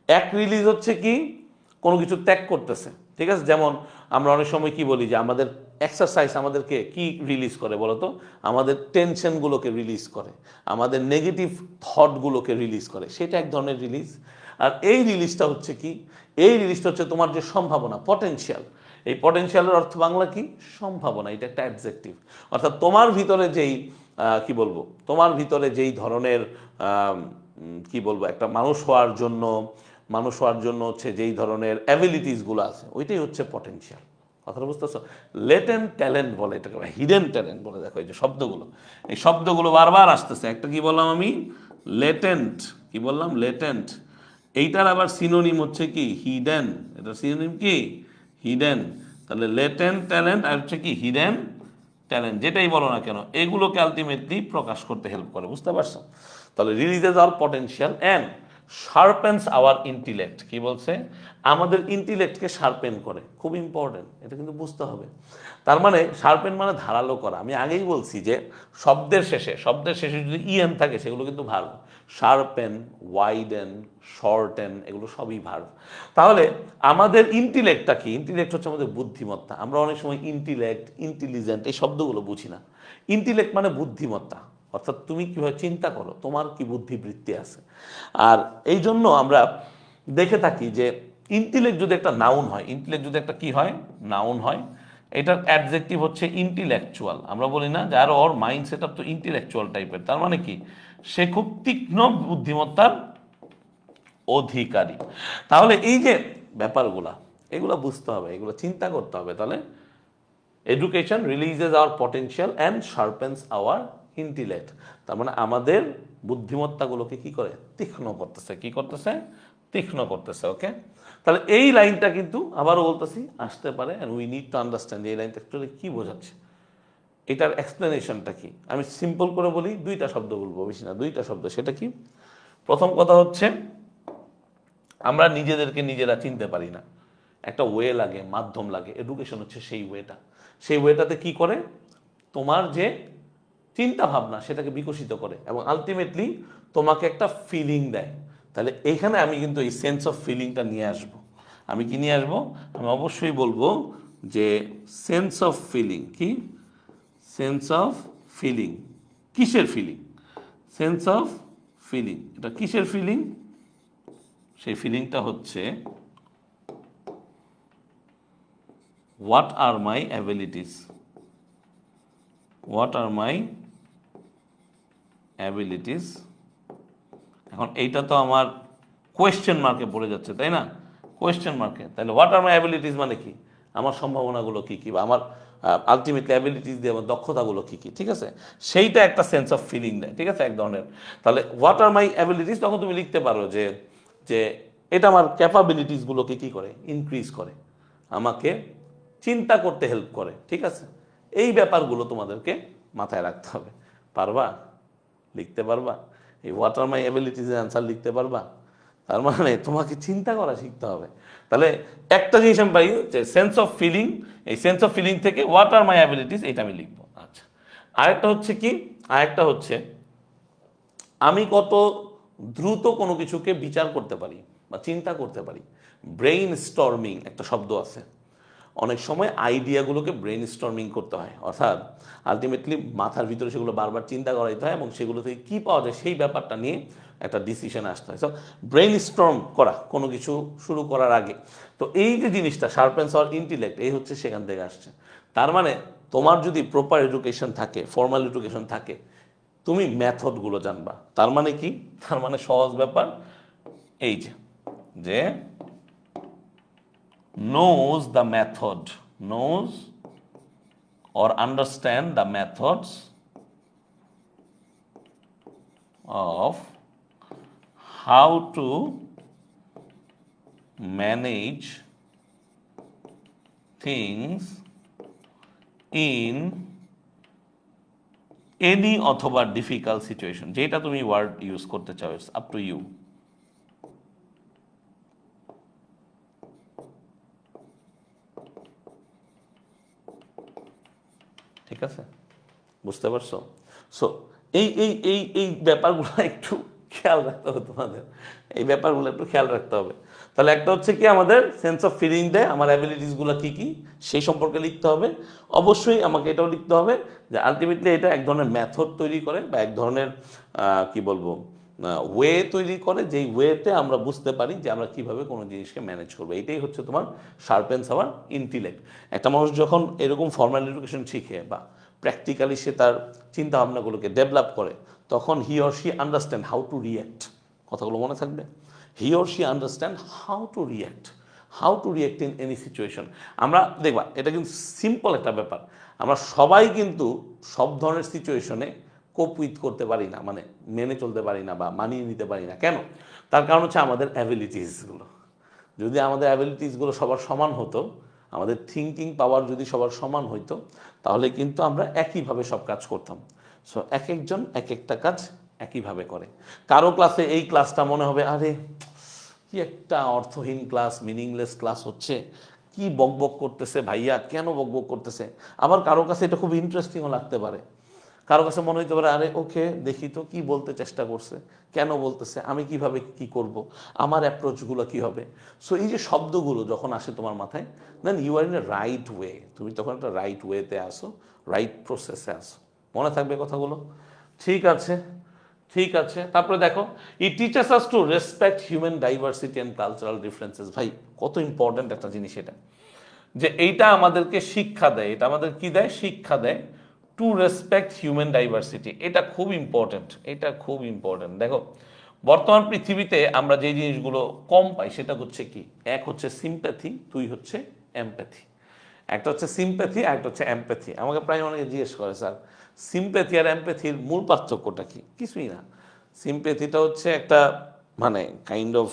এক রিলিজ হচ্ছে কি কোনো কিছু ত্যাগ করতেছে, ঠিক আছে। যেমন আমরা অনেক সময় কি বলি যে আমাদের এক্সারসাইজ আমাদেরকে কি রিলিজ করে বলতো, আমাদের টেনশনগুলোকে রিলিজ করে, আমাদের নেগেটিভ থটগুলোকে রিলিজ করে, সেটা এক ধরনের রিলিজ। আর এই রিলিজটা হচ্ছে কি, এই রিলিজটা হচ্ছে তোমার যে সম্ভাবনা, পটেনশিয়াল। এই পটেনশিয়ালের অর্থ বাংলা কি? সম্ভাবনা। এটা একটা অ্যাডজেক্টিভ। অর্থাৎ তোমার ভিতরে যেই কি বলবো, তোমার ভিতরে যেই ধরনের কি বলবো, একটা মানুষ হওয়ার জন্য হচ্ছে যেই ধরনের অ্যাবিলিটিসগুলো আছে, ওইটাই হচ্ছে পটেনশিয়াল। কথাটা বুঝতেছো? লেটেন্ট ট্যালেন্ট বলে এটাকে, হিডেন ট্যালেন্ট বলে। দেখো এই যে শব্দগুলো, এই শব্দগুলো বারবার আসতেছে। একটা কি বললাম আমি? লেটেন্ট। কি বললাম? লেটেন্ট। এইটার আবার সিনোনিম হচ্ছে কি? হিডেন। এটা সিনোনিম কি? হিডেন। তাহলে লেটেন্ট ট্যালেন্ট আর হচ্ছে কি? Hidden talent. যেটাই বলো না কেন, এগুলোকে আলটিমেটলি প্রকাশ করতে হেল্প করে। বুঝতে পারছো? তাহলে releases our potential and sharpens our intellect. কি বলছে? আমাদের ইন্টেলেক্টকে শার্পেন করে। খুব ইম্পর্টেন্ট, এটা কিন্তু বুঝতে হবে। তার মানে শার্পেন মানে ধারালো করা। আমি আগেই বলছি যে শব্দের শেষে যদি ইএন থাকে সেগুলো কিন্তু ভার্ব। শার্পেন, ওয়াইডেন, শর্টেন, এগুলো সবই ভার্ব। তাহলে আমাদের ইন্টেলেক্টটা কি? ইন্টেলেক্ট হচ্ছে আমাদের বুদ্ধিমত্তা। আমরা অনেক সময় ইন্টেলেক্ট, ইন্টেলিজেন্ট এই শব্দগুলো বুঝি না। ইন্টেলেক্ট মানে বুদ্ধিমত্তা, অর্থাৎ তুমি কীভাবে চিন্তা করো, তোমার কি বুদ্ধিবৃত্তি আছে। আর এই জন্য আমরা দেখে থাকি যে ইন্টেলেক্ট যদি একটা নাউন হয়, ইন্টেলেক্ট যদি একটা কি হয়? নাউন হয়, এটার অ্যাডজেক্টিভ হচ্ছে ইন্টেলেকচুয়াল। আমরা বলি না যার ওর মাইন্ড সেট আপ তো ইন্টেলেকচুয়াল টাইপের, তার মানে কি? সে খুব তীক্ষ্ণ বুদ্ধিমত্তার অধিকারী। তাহলে এই যে ব্যাপারগুলা, এগুলো বুঝতে হবে, এগুলো চিন্তা করতে হবে। তাহলে education releases our potential and sharpens our intellect. তার মানে আমাদের বুদ্ধিমত্তাগুলোকে কি করে? তীক্ষ্ণ করতেছে। কি করতেছে? তীক্ষ্ণ করতেছে। ওকে, তাহলে এই লাইনটা কিন্তু আবারও বলতেছি আসতে পারে, and we need to understand এই লাইনটা অ্যাকচুয়ালি কী বোঝাচ্ছে, এটার এক্সপ্লেনেশনটা কি। আমি সিম্পল করে বলি, দুইটা শব্দ বলবো, বেশি না, দুইটা শব্দ। সেটা কি? প্রথম কথা হচ্ছে আমরা নিজেদেরকে নিজেরা চিনতে পারি না, একটা ওয়ে লাগে, মাধ্যম লাগে। এডুকেশন হচ্ছে সেই ওয়েটা। সেই ওয়েটাতে কি করে? তোমার যে চিন্তা ভাবনা সেটাকে বিকশিত করে এবং আলটিমেটলি তোমাকে একটা ফিলিং দেয়। তাহলে এইখানে আমি কিন্তু এই সেন্স অফ ফিলিংটা নিয়ে আসব। আমি কি নিয়ে আসব? আমি অবশ্যই বলবো যে সেন্স অফ ফিলিং। কি? Sense of feeling. কিসের ফিলিং? Sense of feeling. এটা কিসের ফিলিং? সেই ফিলিংটা হচ্ছে what are my abilities. What are my abilities. এখন এইটা তো আমার কোয়েশ্চেন মার্কে পড়ে যাচ্ছে, তাই না? কোয়েশ্চেন মার্কে। তাহলে হোয়াট আর মাই অ্যাবিলিটিস মানে কি? আমার সম্ভাবনাগুলো কী কী, বা আমার আলটিমেটলি অ্যাবিলিটিস দিয়ে আমার দক্ষতাগুলো কী কী, ঠিক আছে? সেইটা একটা সেন্স অফ ফিলিং দেয়, ঠিক আছে, এক ধরনের। তাহলে হোয়াট আর মাই অ্যাবিলিটিস, তখন তুমি লিখতে পারো যে যে এটা আমার ক্যাপাবিলিটিসগুলোকে কী করে? ইনক্রিজ করে, আমাকে চিন্তা করতে হেল্প করে, ঠিক আছে? এই ব্যাপারগুলো তোমাদেরকে মাথায় রাখতে হবে। পারবা? লিখতে পারবা? এই হোয়াট আর মাই অ্যাবিলিটিসের অ্যান্সার লিখতে পারবা? তার মানে তোমাকে চিন্তা করা শিখতে হবে। তাহলে একটা জিনিস আমি পাই যে সেন্স অফ ফিলিং, এই সেন্স অফ ফিলিং থেকে হোয়াট আর মাই অ্যাবিলিটিস এটা আমি লিখবো। আচ্ছা, আরেকটা হচ্ছে কি? আরেকটা হচ্ছে আমি কত দ্রুত কোনো কিছুকে বিচার করতে পারি বা চিন্তা করতে পারি। ব্রেইন স্টর্মিং একটা শব্দ আছে, অনেক সময় আইডিয়াগুলোকে ব্রেইন স্টর্মিং করতে হয়, অর্থাৎ আলটিমেটলি মাথার ভিতরে সেগুলো বারবার চিন্তা করাইতে হয় এবং সেগুলো থেকে কী পাওয়া যায় সেই ব্যাপারটা নিয়ে একটা ডিসিশন আসতে হয়। সো ব্রেইন স্টর্ম করা কোনো কিছু শুরু করার আগে, তো এই যে জিনিসটা শার্পেন্স আওয়ার ইন্টেলেক্ট, এই হচ্ছে সেখান থেকে আসছে। তার মানে তোমার যদি প্রপার এডুকেশন থাকে, ফর্মাল এডুকেশন থাকে, তুমি মেথডগুলো জানবা। তার মানে কি? তার মানে সহজ ব্যাপার, এই যে knows the method, knows or understand the methods of how to manage things in any অথবা ডিফিকাল্ট সিচুয়েশন, যেটা তুমি ওয়ার্ড ইউজ করতে চাও, ইটস আপ টু ইউ। ঠিক আছে, বুঝতে পারছো? সো এই এই এই এই ব্যাপারগুলো একটু খেয়াল রাখতে হবে তোমাদের, এই ব্যাপারগুলো একটু খেয়াল রাখতে হবে। তাহলে একটা হচ্ছে কি, আমাদের সেন্স অফ ফিলিং দেয়, আমার অ্যাবিলিটিসগুলো কী কী সেই সম্পর্কে লিখতে হবে। অবশ্যই আমাকে এটাও লিখতে হবে যে আলটিমেটলি এটা এক ধরনের মেথড তৈরি করে বা এক ধরনের কি বলবো ওয়ে তৈরি করে, যেই ওয়েতে আমরা বুঝতে পারি যে আমরা কিভাবে কোনো জিনিসকে ম্যানেজ করবো। এটাই হচ্ছে তোমার শার্পেন্স আওয়ার ইন্টেলেক্ট। একটা মানুষ যখন এরকম ফর্মাল এডুকেশন শিখে বা প্র্যাকটিক্যালি সে তার চিন্তা ভাবনাগুলোকে ডেভেলপ করে, তখন হি or she understand how two react. কথাগুলো মনে থাকবে, হি or she understand how two react in any situation. আমরা দেখবা এটা কিন্তু সিম্পল একটা ব্যাপার, আমরা সবাই কিন্তু সব ধরনের সিচুয়েশনে কোপ উইথ করতে পারি না, মানে মেনে চলতে পারি না বা মানিয়ে নিতে পারি না। কেন? তার কারণ হচ্ছে আমাদের অ্যাবিলিটিসগুলো। যদি আমাদের অ্যাবিলিটিসগুলো সবার সমান হতো, আমাদের থিঙ্কিং পাওয়ার যদি সবার সমান হইতো, তাহলে কিন্তু আমরা একইভাবে সব কাজ করতাম। সো এক একজন এক একটা কাজ একইভাবে করে। কারো ক্লাসে এই ক্লাসটা মনে হবে আরে কি একটা অর্থহীন ক্লাস, মিনিংলেস ক্লাস হচ্ছে, কি বকবক করতেছে ভাইয়া, কেন বকবক করতেছে। আবার কারো কাছে এটা খুব ইন্টারেস্টিংও লাগতে পারে, কারো কাছে মনে হইতে পারে আরে ওকে দেখি তো কি বলতে চেষ্টা করছে, কেন বলতেছে, আমি কিভাবে কি করব, আমার অ্যাপ্রোচগুলো কী হবে। সো এই যে শব্দগুলো যখন আসে তোমার মাথায়, then you are in a right way, তুমি তখন একটা রাইট ওয়েতে আসো, রাইট প্রসেসে আসো। মনে থাকবে কথাগুলো? ঠিক আছে, ঠিক আছে। তারপরে দেখো, it teaches us to respect human diversity and cultural differences. ভাই কত ইম্পর্ট্যান্ট একটা জিনিস এটা, যে এইটা আমাদেরকে শিক্ষা দেয়, এটা আমাদের কি দেয়? শিক্ষা দেয় টু রেসপেক্ট হিউম্যান ডাইভার্সিটি। এটা খুব ইম্পর্ট্যান্ট, এটা খুব ইম্পর্ট্যান্ট। দেখো বর্তমান পৃথিবীতে আমরা যে জিনিসগুলো কম পাই সেটা হচ্ছে কি, এক হচ্ছে সিম্প্যাথি, দুই হচ্ছে এমপ্যাথি। একটা হচ্ছে সিম্প্যাথি, একটা হচ্ছে এমপ্যাথি। আমাকে প্রায় অনেকে জিজ্ঞেস করে স্যার সিম্প্যাথি আর এমপ্যাথির মূল পার্থক্যটা কি? কিছুই না। সিম্প্যাথিটা হচ্ছে একটা মানে কাইন্ড অফ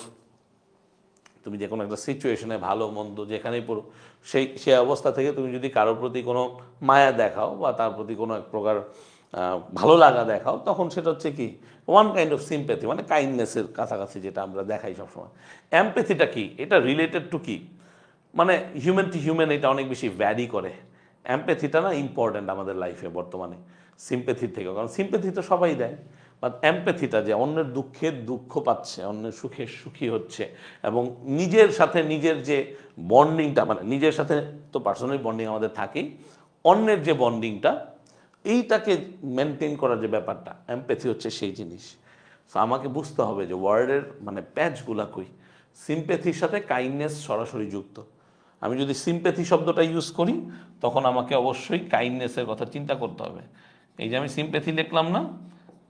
তুমি যে কোনো একটা সিচুয়েশনে ভালো মন্দ যেখানেই পড়ো, সেই অবস্থা থেকে তুমি যদি কারোর প্রতি কোনো মায়া দেখাও বা তার প্রতি কোনো এক প্রকার ভালো লাগা দেখাও, তখন সেটা হচ্ছে কি ওয়ান কাইন্ড অফ সিম্প্যাথি, মানে কাইন্ডনেসের কাছাকাছি যেটা আমরা দেখাই সবসময়। এমপ্যাথিটা কি? এটা রিলেটেড টু কি, মানে হিউম্যান টু হিউম্যান এটা অনেক বেশি ভ্যারি করে। এমপ্যাথিটা না ইম্পর্ট্যান্ট আমাদের লাইফে বর্তমানে সিম্প্যাথির থেকে, কারণ সিম্প্যাথি তো সবাই দেয়, বাট এমপ্যাথিটা যে অন্যের দুঃখের দুঃখ পাচ্ছে, অন্যের সুখের সুখী হচ্ছে, এবং নিজের সাথে নিজের যে বন্ডিংটা, মানে নিজের সাথে তো পার্সোনাল বন্ডিং আমাদের থাকেই, অন্যের যে বন্ডিংটা এইটাকে মেনটেন করার যে ব্যাপারটা, এমপ্যাথি হচ্ছে সেই জিনিস। সো আমাকে বুঝতে হবে যে ওয়ার্ডের মানে প্যাচগুলা কই। সিম্প্যাথির সাথে কাইন্ডনেস সরাসরি যুক্ত। আমি যদি সিম্প্যাথি শব্দটা ইউজ করি, তখন আমাকে অবশ্যই কাইন্ডনেসের কথা চিন্তা করতে হবে। এই যে আমি সিম্প্যাথি লিখলাম না,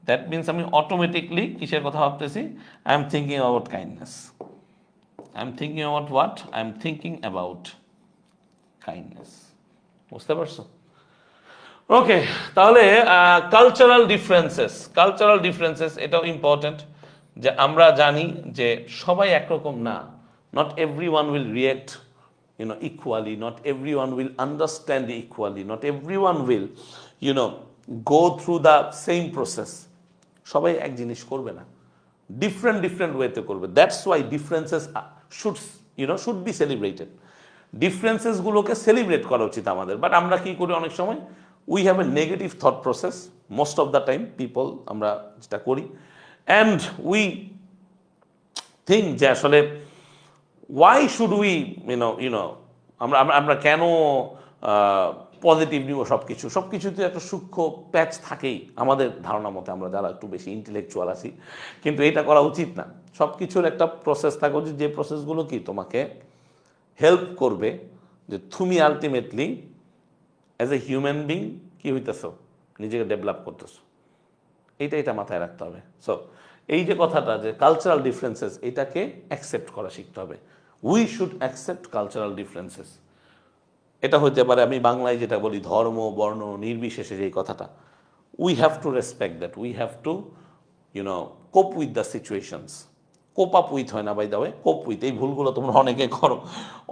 দ্যাট মিনস আমি অটোমেটিকলি কিসের কথা ভাবতেছি? I am thinking about kindness. I am thinking about what? I am thinking about kindness. বুঝতে পারছো? ওকে, তাহলে কালচারাল ডিফারেন্সেস এটাও ইম্পর্টেন্ট, যে আমরা জানি যে সবাই একরকম না। Not every one will react equally, not everyone will understand equally, not everyone will go through the same process. সবাই এক জিনিস করবে না, ডিফারেন্ট ওয়েতে করবে। That's why differences should be celebrated. ডিফারেন্সেসগুলোকে সেলিব্রেট করা উচিত আমাদের। বাট আমরা কি করি অনেক সময়, we have a negative thought process most of the time people, আমরা যেটা করি অ্যান্ড উই থিঙ্ক যে আসলে ওয়াই শুড উই আমরা আমরা আমরা কেন পজিটিভ নিব সব কিছুতে একটা সূক্ষ্ম প্যাচ থাকেই আমাদের ধারণা মতে, আমরা যারা একটু বেশি ইন্টেলেকচুয়াল আছি। কিন্তু এটা করা উচিত না। সব কিছুর একটা প্রসেস থাকা উচিত, যে প্রসেসগুলো কি তোমাকে হেল্প করবে যে তুমি ultimately as a human being কী হইতেছো, নিজেকে ডেভেলপ করতেছো। এটা মাথায় রাখতে হবে। সো এই যে কথাটা যে কালচারাল ডিফারেন্সেস, এটাকে অ্যাকসেপ্ট করা শিখতে হবে। We should accept cultural differences. এটা হতে পারে, আমি বাংলায় যেটা বলি, ধর্ম বর্ণ নির্বিশেষে যেই কথাটা, we have to respect that, we have to cope with the situations. Cope up with হয় না, by the way, cope with. এই ভুলগুলো তোমরা অনেকে করো।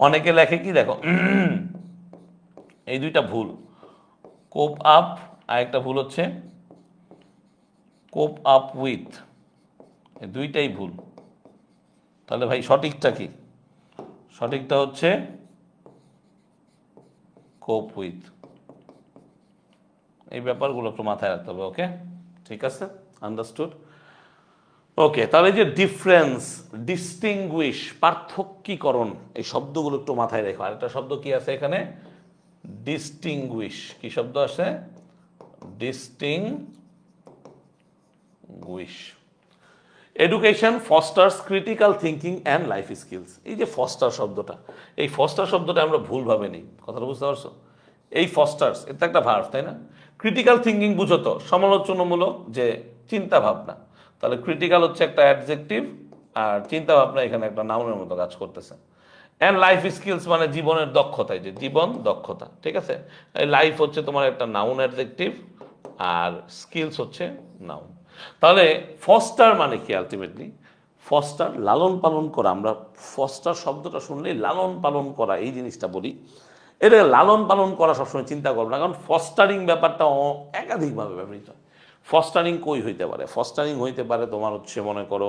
অনেকে লেখে কি দেখো, এই দুইটা ভুল, কোপ আপ, আর একটা ভুল হচ্ছে কোপ আপ উইথ, এই দুইটাই ভুল। তাহলে ভাই সঠিকটা কি? সঠিকটা হচ্ছে কোপ উইথ। এই ব্যাপারগুলো একটু মাথায় রাখতে হবে। ওকে, ঠিক আছে, আন্ডারস্টুড। ওকে, তাহলে যে ডিফারেন্স, ডিস্টিংগুইশ, পার্থক্যীকরণ, এই শব্দগুলো একটু মাথায় রেখো। আরেকটা শব্দ কি আছে এখানে? ডিস্টিংগুইশ। কি শব্দ আছে? Distinguished. Education Faustus critical thinking and life skills. এই যে ফস্টার শব্দটা, এই ফস্টার শব্দটা আমরা ভুলভাবে নিই। কথাটা বুঝতে পারছো? এই ফস্টার্স, এটা একটা ভার্ব, তাই না? ক্রিটিক্যাল থিঙ্কিং বুঝো তো সমালোচনামূলক যে চিন্তা ভাবনা। তাহলে ক্রিটিক্যাল হচ্ছে একটা অ্যাডজেক্টিভ, আর চিন্তা ভাবনা এখানে একটা নাউনের মতো কাজ করতেছে। অ্যান্ড লাইফ স্কিলস মানে জীবনের দক্ষতা, যে জীবন দক্ষতা, ঠিক আছে? এই লাইফ হচ্ছে তোমার একটা নাউন অ্যাডজেক্টিভ, আর স্কিলস হচ্ছে নাউন। তাহলে ফস্টার মানে কি? আলটিমেটলি ফস্টার লালন পালন করা। আমরা ফস্টার শব্দটা শুনলেই লালন পালন করা এই জিনিসটা বলি। এটা লালন পালন করা সবসময় চিন্তা করবো না, কারণ ফস্টারিং ব্যাপারটা একাধিকভাবে ব্যবহৃত হয়। ফস্টারিং কই হইতে পারে? ফস্টারিং হইতে পারে তোমার হচ্ছে, মনে করো,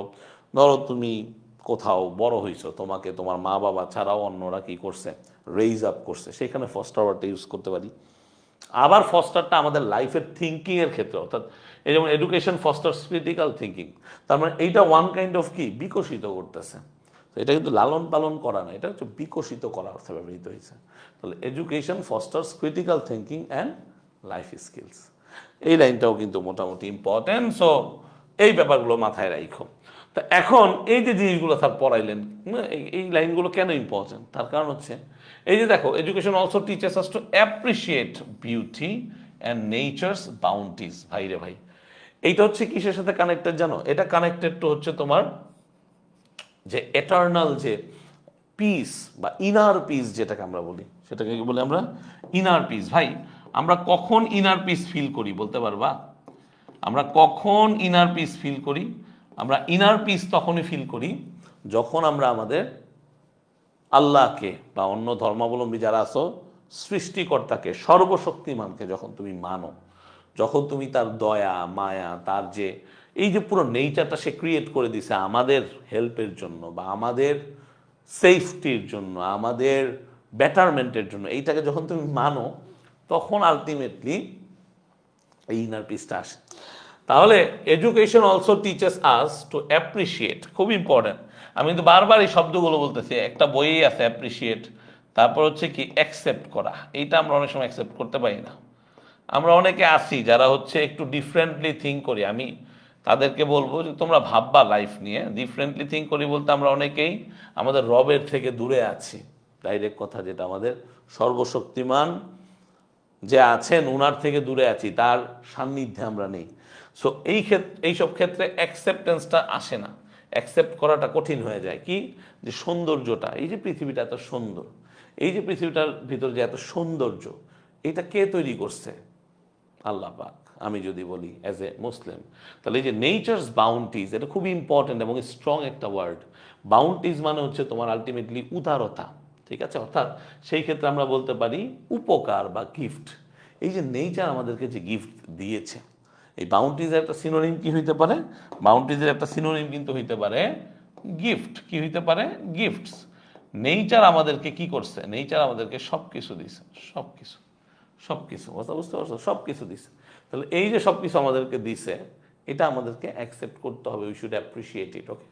ধরো তুমি কোথাও বড় হইছো, তোমাকে তোমার মা বাবা ছাড়াও অন্যরা কি করছে, রেইজ আপ করছে, সেখানে ফস্টার ওয়ার্ডটা ইউজ করতে পারি। আবার ফস্টারটা আমাদের লাইফের থিঙ্কিংয়ের ক্ষেত্রে, অর্থাৎ এই যেমন এডুকেশন ফস্টার্স ক্রিটিক্যাল থিঙ্কিং, তার মানে এইটা ওয়ান কাইন্ড অফ কি, বিকশিত করতেছে। তো এটা কিন্তু লালন পালন করা না, এটা হচ্ছে বিকশিত করা অর্থে ব্যবহৃত হয়েছে। তাহলে education Faustus critical thinking and life skills, এই লাইনটাও কিন্তু মোটামুটি ইম্পর্টেন্ট। সো এই ব্যাপারগুলো মাথায় রাখো। তা এখন এই যে জিনিসগুলো স্যার পড়াইলেন, এই লাইনগুলো কেন ইম্পর্টেন্ট? তার কারণ হচ্ছে এই যে দেখো, education also teaches us to appreciate beauty and nature's bounties. ভাই রে ভাই, এইটা হচ্ছে কিসের সাথে কানেক্টেড জানো? এটা কানেক্টেড টু হচ্ছে তোমার যে এটার্নাল যে পিস বা ইনার পিস যেটাকে আমরা বলি, সেটাকে কি বলি আমরা? Inner piece. ভাই আমরা কখন ইনার পিস ফিল করি বলতে পারবা? আমরা কখন ইনার পিস ফিল করি? আমরা ইনার পিস তখনই ফিল করি যখন আমরা আমাদের আল্লাহকে বা অন্য ধর্মাবলম্বী যারা আছো, সৃষ্টিকর্তাকে, সর্বশক্তিমানকে যখন তুমি মানো, যখন তুমি তার দয়া মায়া, তার যে এই যে পুরো নেচারটা সে ক্রিয়েট করে দিছে আমাদের হেল্পের জন্য বা আমাদের সেফটির জন্য, আমাদের বেটারমেন্টের জন্য, এইটাকে যখন তুমি মানো, তখন আলটিমেটলি এই ইনার পিসটা আসে। তাহলে education also teaches us to appreciate, খুব ইম্পর্টেন্ট। আমি কিন্তু বারবার এই শব্দগুলো বলতেছি, একটা বইয়েই আছে অ্যাপ্রিসিয়েট, তারপর হচ্ছে কি অ্যাকসেপ্ট করা। এইটা আমরা অনেক সময় অ্যাকসেপ্ট করতে পারি না। আমরা অনেকে আছি যারা হচ্ছে একটু ডিফারেন্টলি থিঙ্ক করি। আমি তাদেরকে বলবো যে তোমরা ভাববা লাইফ নিয়ে, ডিফারেন্টলি থিঙ্ক করি বলতে আমরা অনেকেই আমাদের রবের থেকে দূরে আছি। ডাইরেক্ট কথা, যেটা আমাদের সর্বশক্তিমান যে আছেন উনার থেকে দূরে আছি, তার সান্নিধ্যে আমরা নেই। সো এইসব ক্ষেত্রে অ্যাকসেপ্টেন্সটা আসে না, অ্যাকসেপ্ট করাটা কঠিন হয়ে যায়। কি যে সৌন্দর্যটা, এই যে পৃথিবীটা এত সুন্দর, এই যে পৃথিবীটার ভিতর যে এত সৌন্দর্য, এটা কে তৈরি করছে? আল্লাহ পাক। আমি যদি বলি অ্যাজ এ মুসলিম, তাহলে এই যে নেচার্স বাউন্টিজ, এটা খুবই ইম্পর্টেন্ট এবং স্ট্রং একটা ওয়ার্ড। বাউন্টিজ মানে হচ্ছে তোমার আলটিমেটলি উদারতা, ঠিক আছে? অর্থাৎ সেই ক্ষেত্রে আমরা বলতে পারি উপকার বা গিফট। এই যে নেচার আমাদেরকে যে গিফট দিয়েছে, এই বাউন্টিজের একটা সিনোনিম কি হইতে পারে? বাউন্টিজের একটা সিনোনিম কিন্তু হইতে পারে গিফট। কি হইতে পারে? গিফটস। নেচার আমাদেরকে কি করছে? নেচার আমাদেরকে সব কিছু দিছে, সব কিছু, সব কিছু। কথা বুঝতে পারছো? সব কিছু দিছে। তাহলে এই যে সব কিছু আমাদেরকে দিছে, এটা আমাদেরকে অ্যাকসেপ্ট করতে হবে, we should appreciate it. Okay,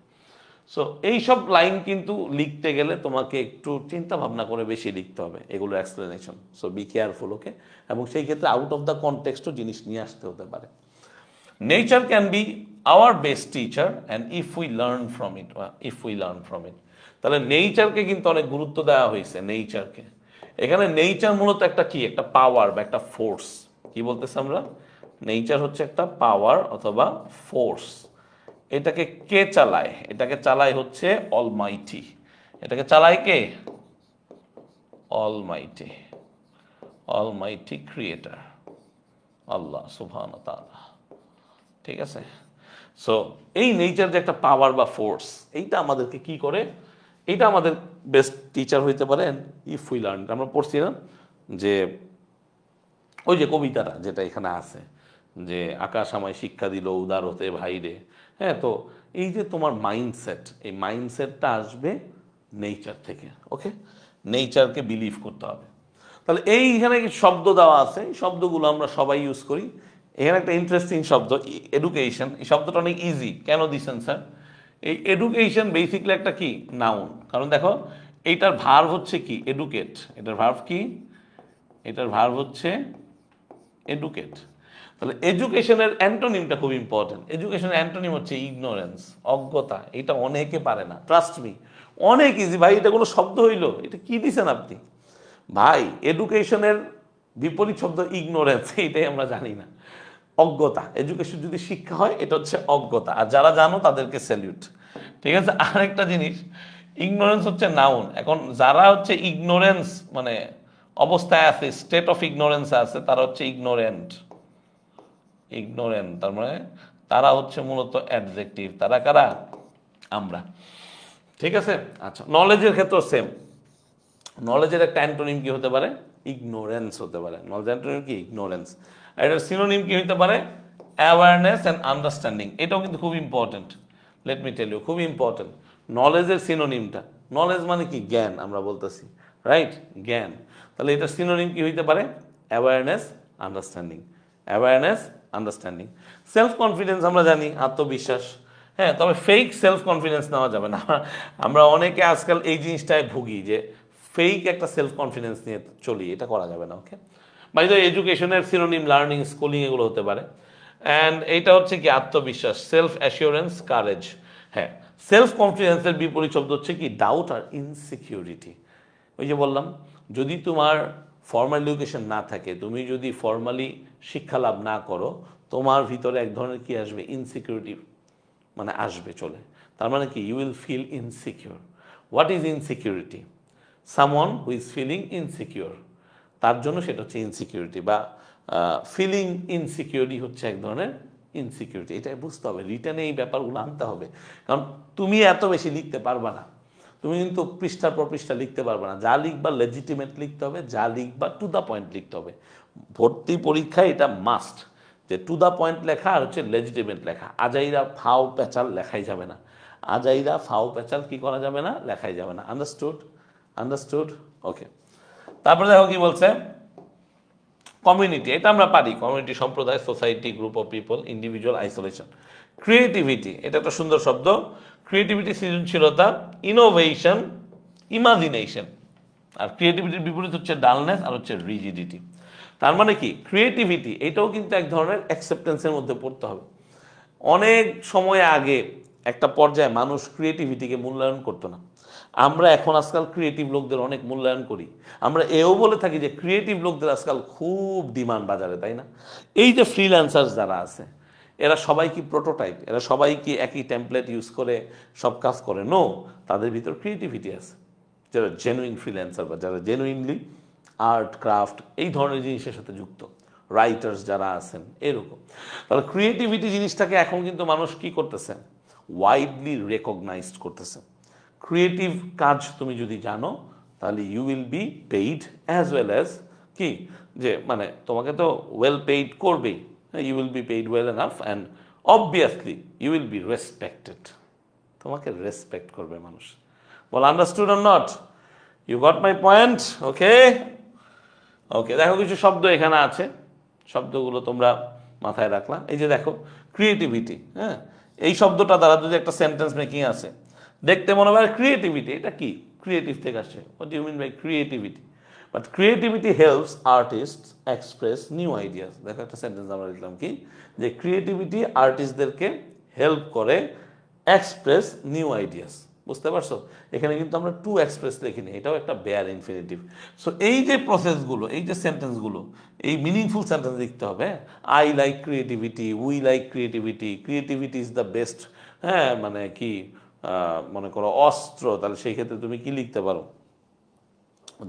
so এইসব লাইন কিন্তু লিখতে গেলে তোমাকে একটু চিন্তা ভাবনা করে বেশি লিখতে হবে এগুলো এক্সপ্লেনেশন, সো বি কেয়ারফুল। ওকে, এবং সেই ক্ষেত্রে আউট অফ দ্য কনটেক্সটও জিনিস নিয়ে আসতে হতে পারে। Nature can be our best teacher and if we learn from it. তাহলে নেচারকে কিন্তু অনেক গুরুত্ব দেওয়া হয়েছে, নেচারকে। এখানে নেচার মূলত একটা কি, একটা পাওয়ার বা একটা ফোর্স। কি বলতেছে আমরা? নেচার হচ্ছে একটা পাওয়ার অথবা ফোর্স। এটাকে কে চালায়? এটাকে চালায় হচ্ছে অলমাইটি। এটাকে চালায় কে? অলমাইটি, অলমাইটি ক্রিয়েটার, আল্লাহ সুবহানাহু ওয়া তাআলা। ঠিক আছে, সো এই নেচার যে একটা পাওয়ার বা ফোর্স, এইটা আমাদেরকে কি করে, এইটা আমাদের বেস্ট টিচার হইতে পারেন ইফ উই লার্ন। আমরা পড়ছি না যে ওই যে কবিতাটা যেটা এখানে আছে, যে আকাশ আমায় শিক্ষা দিল উদার হতে ভাইরে। হ্যাঁ, তো এই যে তোমার মাইন্ডসেট, এই মাইন্ডসেটটা আসবে নেচার থেকে। ওকে, নেচারকে বিলিভ করতে হবে। তাহলে এইখানে শব্দ দেওয়া আছে, এই শব্দগুলো আমরা সবাই ইউজ করি। এখানে একটা ইন্টারেস্টিং শব্দ এডুকেশন, এই শব্দটা অনেক ইজি। কেন দিচ্ছেন স্যার? এই এডুকেশন বেসিকলি একটা কি, নাউন। কারণ দেখো এইটার ভার্ব হচ্ছে কি, এডুকেট। এটার ভার্ব কি? এটার ভার্ব হচ্ছে এডুকেট। তাহলে এডুকেশনের অ্যান্টোনিমটা খুব ইম্পর্টেন্ট। এডুকেশনের অ্যান্টোনিম হচ্ছে ইগনোরেন্স, অজ্ঞতা। এটা অনেকে পারে না, ট্রাস্ট মি, অনেক ইজি ভাই। এটা কোনো শব্দ হইলো? এটা কি দিছেন আপনি ভাই? এডুকেশনের বিপরীত শব্দ ইগনোরেন্স, এইটাই আমরা জানি না, অজ্ঞতা। এডুকেশন যদি শিক্ষা হয়, এটা হচ্ছে অজ্ঞতা। আর যারা জানো তাদেরকে স্যালিউট। ঠিক আছে, আরেকটা জিনিস, ইগনোরেন্স হচ্ছে নাউন। এখন যারা হচ্ছে ইগনোরেন্স মানে অবস্থায় আছে, স্টেট অফ ইগনোরেন্স আছে, তারা হচ্ছে ইগনোরেন্ট। ইগনোরেন্ট তার মানে তারা হচ্ছে মূলত অ্যাডজেক্টিভ। তারা কারা? আমরা। ঠিক আছে, আচ্ছা, নলেজের ক্ষেত্রে সেম। নলেজের একটা অ্যান্টোনিম কি হতে পারে? ইগনোরেন্স হতে পারে। নলেজ অ্যান্টোনিম কি? ইগনোরেন্স। আর এটার সিনোনিম কি হতে পারে? Awareness and understanding. এটাও কিন্তু খুব important, let me tell you, খুব ইম্পর্টেন্ট। নলেজের সিনোনিমটা, নলেজ মানে কি? জ্ঞান আমরা বলতেছি, রাইট? জ্ঞান। তাহলে এটার সিনোনিম কি হইতে পারে? Awareness, understanding. Awareness, understanding. Self confidence আমরা জানি, আত্মবিশ্বাস। হ্যাঁ, তবে ফেক সেলফ কনফিডেন্স নেওয়া যাবে না। আমরা অনেকে আজকাল এই জিনিসটায় ভুগি যে ফেক একটা সেলফ কনফিডেন্স নিয়ে চলি, এটা করা যাবে না। ওকে, বাই দ্য এডুকেশনের সিনোনিম লার্নিং, স্কুলিং, এগুলো হতে পারে। অ্যান্ড এইটা হচ্ছে কি? আত্মবিশ্বাস, সেলফ অ্যাসিওরেন্স, কারেজ। হ্যাঁ, সেলফ কনফিডেন্সের বিপরীত শব্দ হচ্ছে কি? ডাউট আর ইনসিকিউরিটি। ওই যে বললাম, যদি তোমার ফর্মাল এডুকেশন না থাকে, তুমি যদি ফর্মালি শিক্ষা লাভ না করো, তোমার ভিতরে এক ধরনের কি আসবে? ইনসিকিউরিটি মানে আসবে চলে। তার মানে কি? You will feel insecure. What is insecurity? Someone who is feeling insecure, তার জন্য সেটা হচ্ছে ইনসিকিউরিটি। বা ফিলিং ইনসিকিউরিটি হচ্ছে এক ধরনের ইনসিকিউরিটি। এটা বুঝতে হবে, রিটার্নে এই ব্যাপারগুলো আনতে হবে। কারণ তুমি এত বেশি লিখতে পারবা না, তুমি কিন্তু পৃষ্ঠার পর পৃষ্ঠা লিখতে পারবে না। যা লিখবা লেজিটিমেট লিখতে হবে, যা লিখবা টু দ্য পয়েন্ট লিখতে হবে। ভর্তি পরীক্ষায় এটা মাস্ট, যে টু দ্য পয়েন্ট লেখা আর হচ্ছে লেজিটিমেট লেখা। আজাইরা ফাও প্যাচাল লেখাই যাবে না। আজাইরা ফাও প্যাচাল কি করা যাবে না? লেখাই যাবে না। আন্ডারস্টুড? আন্ডারস্টুড? ওকে, তারপরে দেখো কি বলছে, কমিউনিটি। এটা আমরা পারি, কমিউনিটি, সম্প্রদায়, society, group of people, individual, isolation. Creativity, এটা একটা সুন্দর শব্দ। ক্রিয়েটিভিটি সৃজনশীলতা, ইনোভেশন, ইমাজিনেশন। আর ক্রিয়েটিভিটির বিপরীত হচ্ছে ডালনেস আর হচ্ছে রিজিডিটি। তার মানে কি? ক্রিয়েটিভিটি এটাও কিন্তু এক ধরনের অ্যাকসেপ্টেন্সের মধ্যে পড়তে হবে। অনেক সময় আগে একটা পর্যায়ে মানুষ ক্রিয়েটিভিটিকে মূল্যায়ন করতো না। আমরা এখন আজকাল ক্রিয়েটিভ লোকদের অনেক মূল্যায়ন করি। আমরা এও বলে থাকি যে ক্রিয়েটিভ লোকদের আজকাল খুব ডিমান্ড বাজারে, তাই না? এই যে ফ্রিল্যান্সার্স যারা আছে, এরা সবাই কি প্রোটোটাইপ? এরা সবাই কি একই টেমপ্লেট ইউজ করে সব কাজ করে? নো, তাদের ভিতর ক্রিয়েটিভিটি আছে। যারা জেনুইন ফ্রিল্যান্সার বা যারা জেনুইনলি আর্ট, ক্রাফট, এই ধরনের জিনিসের সাথে যুক্ত, রাইটার্স যারা আছেন, এরকম। তাহলে ক্রিয়েটিভিটি জিনিসটাকে এখন কিন্তু মানুষ কি করতেছে? ওয়াইডলি রেকগনাইজড করতেছে। ক্রিয়েটিভ কাজ তুমি যদি জানো, তাহলে you will be paid as well as কি, যে মানে তোমাকে তো ওয়েল পেইড করবেই। You will be paid well enough and obviously you will be respected. তোমাকে রেসপেক্ট করবে মানুষ। বল, understood or not? You got my point? Okay, okay, দেখো কিছু শব্দ এখানে আছে, শব্দগুলো তোমরা মাথায় রাখলাম। এই যে দেখো, ক্রিয়েটিভিটি, হ্যাঁ, এই শব্দটা দ্বারা যদি একটা সেন্টেন্স মেকিং আছে, দেখতে মনে হয় ক্রিয়েটিভিটি, এটা কি ক্রিয়েটিভ থেকে আসছে, what do you mean by creativity? But creativity helps artist express new ideas. দেখো একটা সেন্টেন্স আমরা লিখলাম কি, যে ক্রিয়েটিভিটি আর্টিস্টদেরকে হেল্প করে এক্সপ্রেস নিউ আইডিয়াস। বুঝতে পারছো? এখানে কিন্তু আমরা টু এক্সপ্রেস লিখিনি, এটাও একটা বেয়ার ইনফিনিটিভ। সো এই যে প্রসেসগুলো, এই যে সেন্টেন্সগুলো, এই মিনিংফুল সেন্টেন্স লিখতে হবে। I like creativity, we like creativity, creativity is the best, হ্যাঁ, মানে কি মনে করো অস্ত্র, তাহলে সেই ক্ষেত্রে তুমি কি লিখতে পারো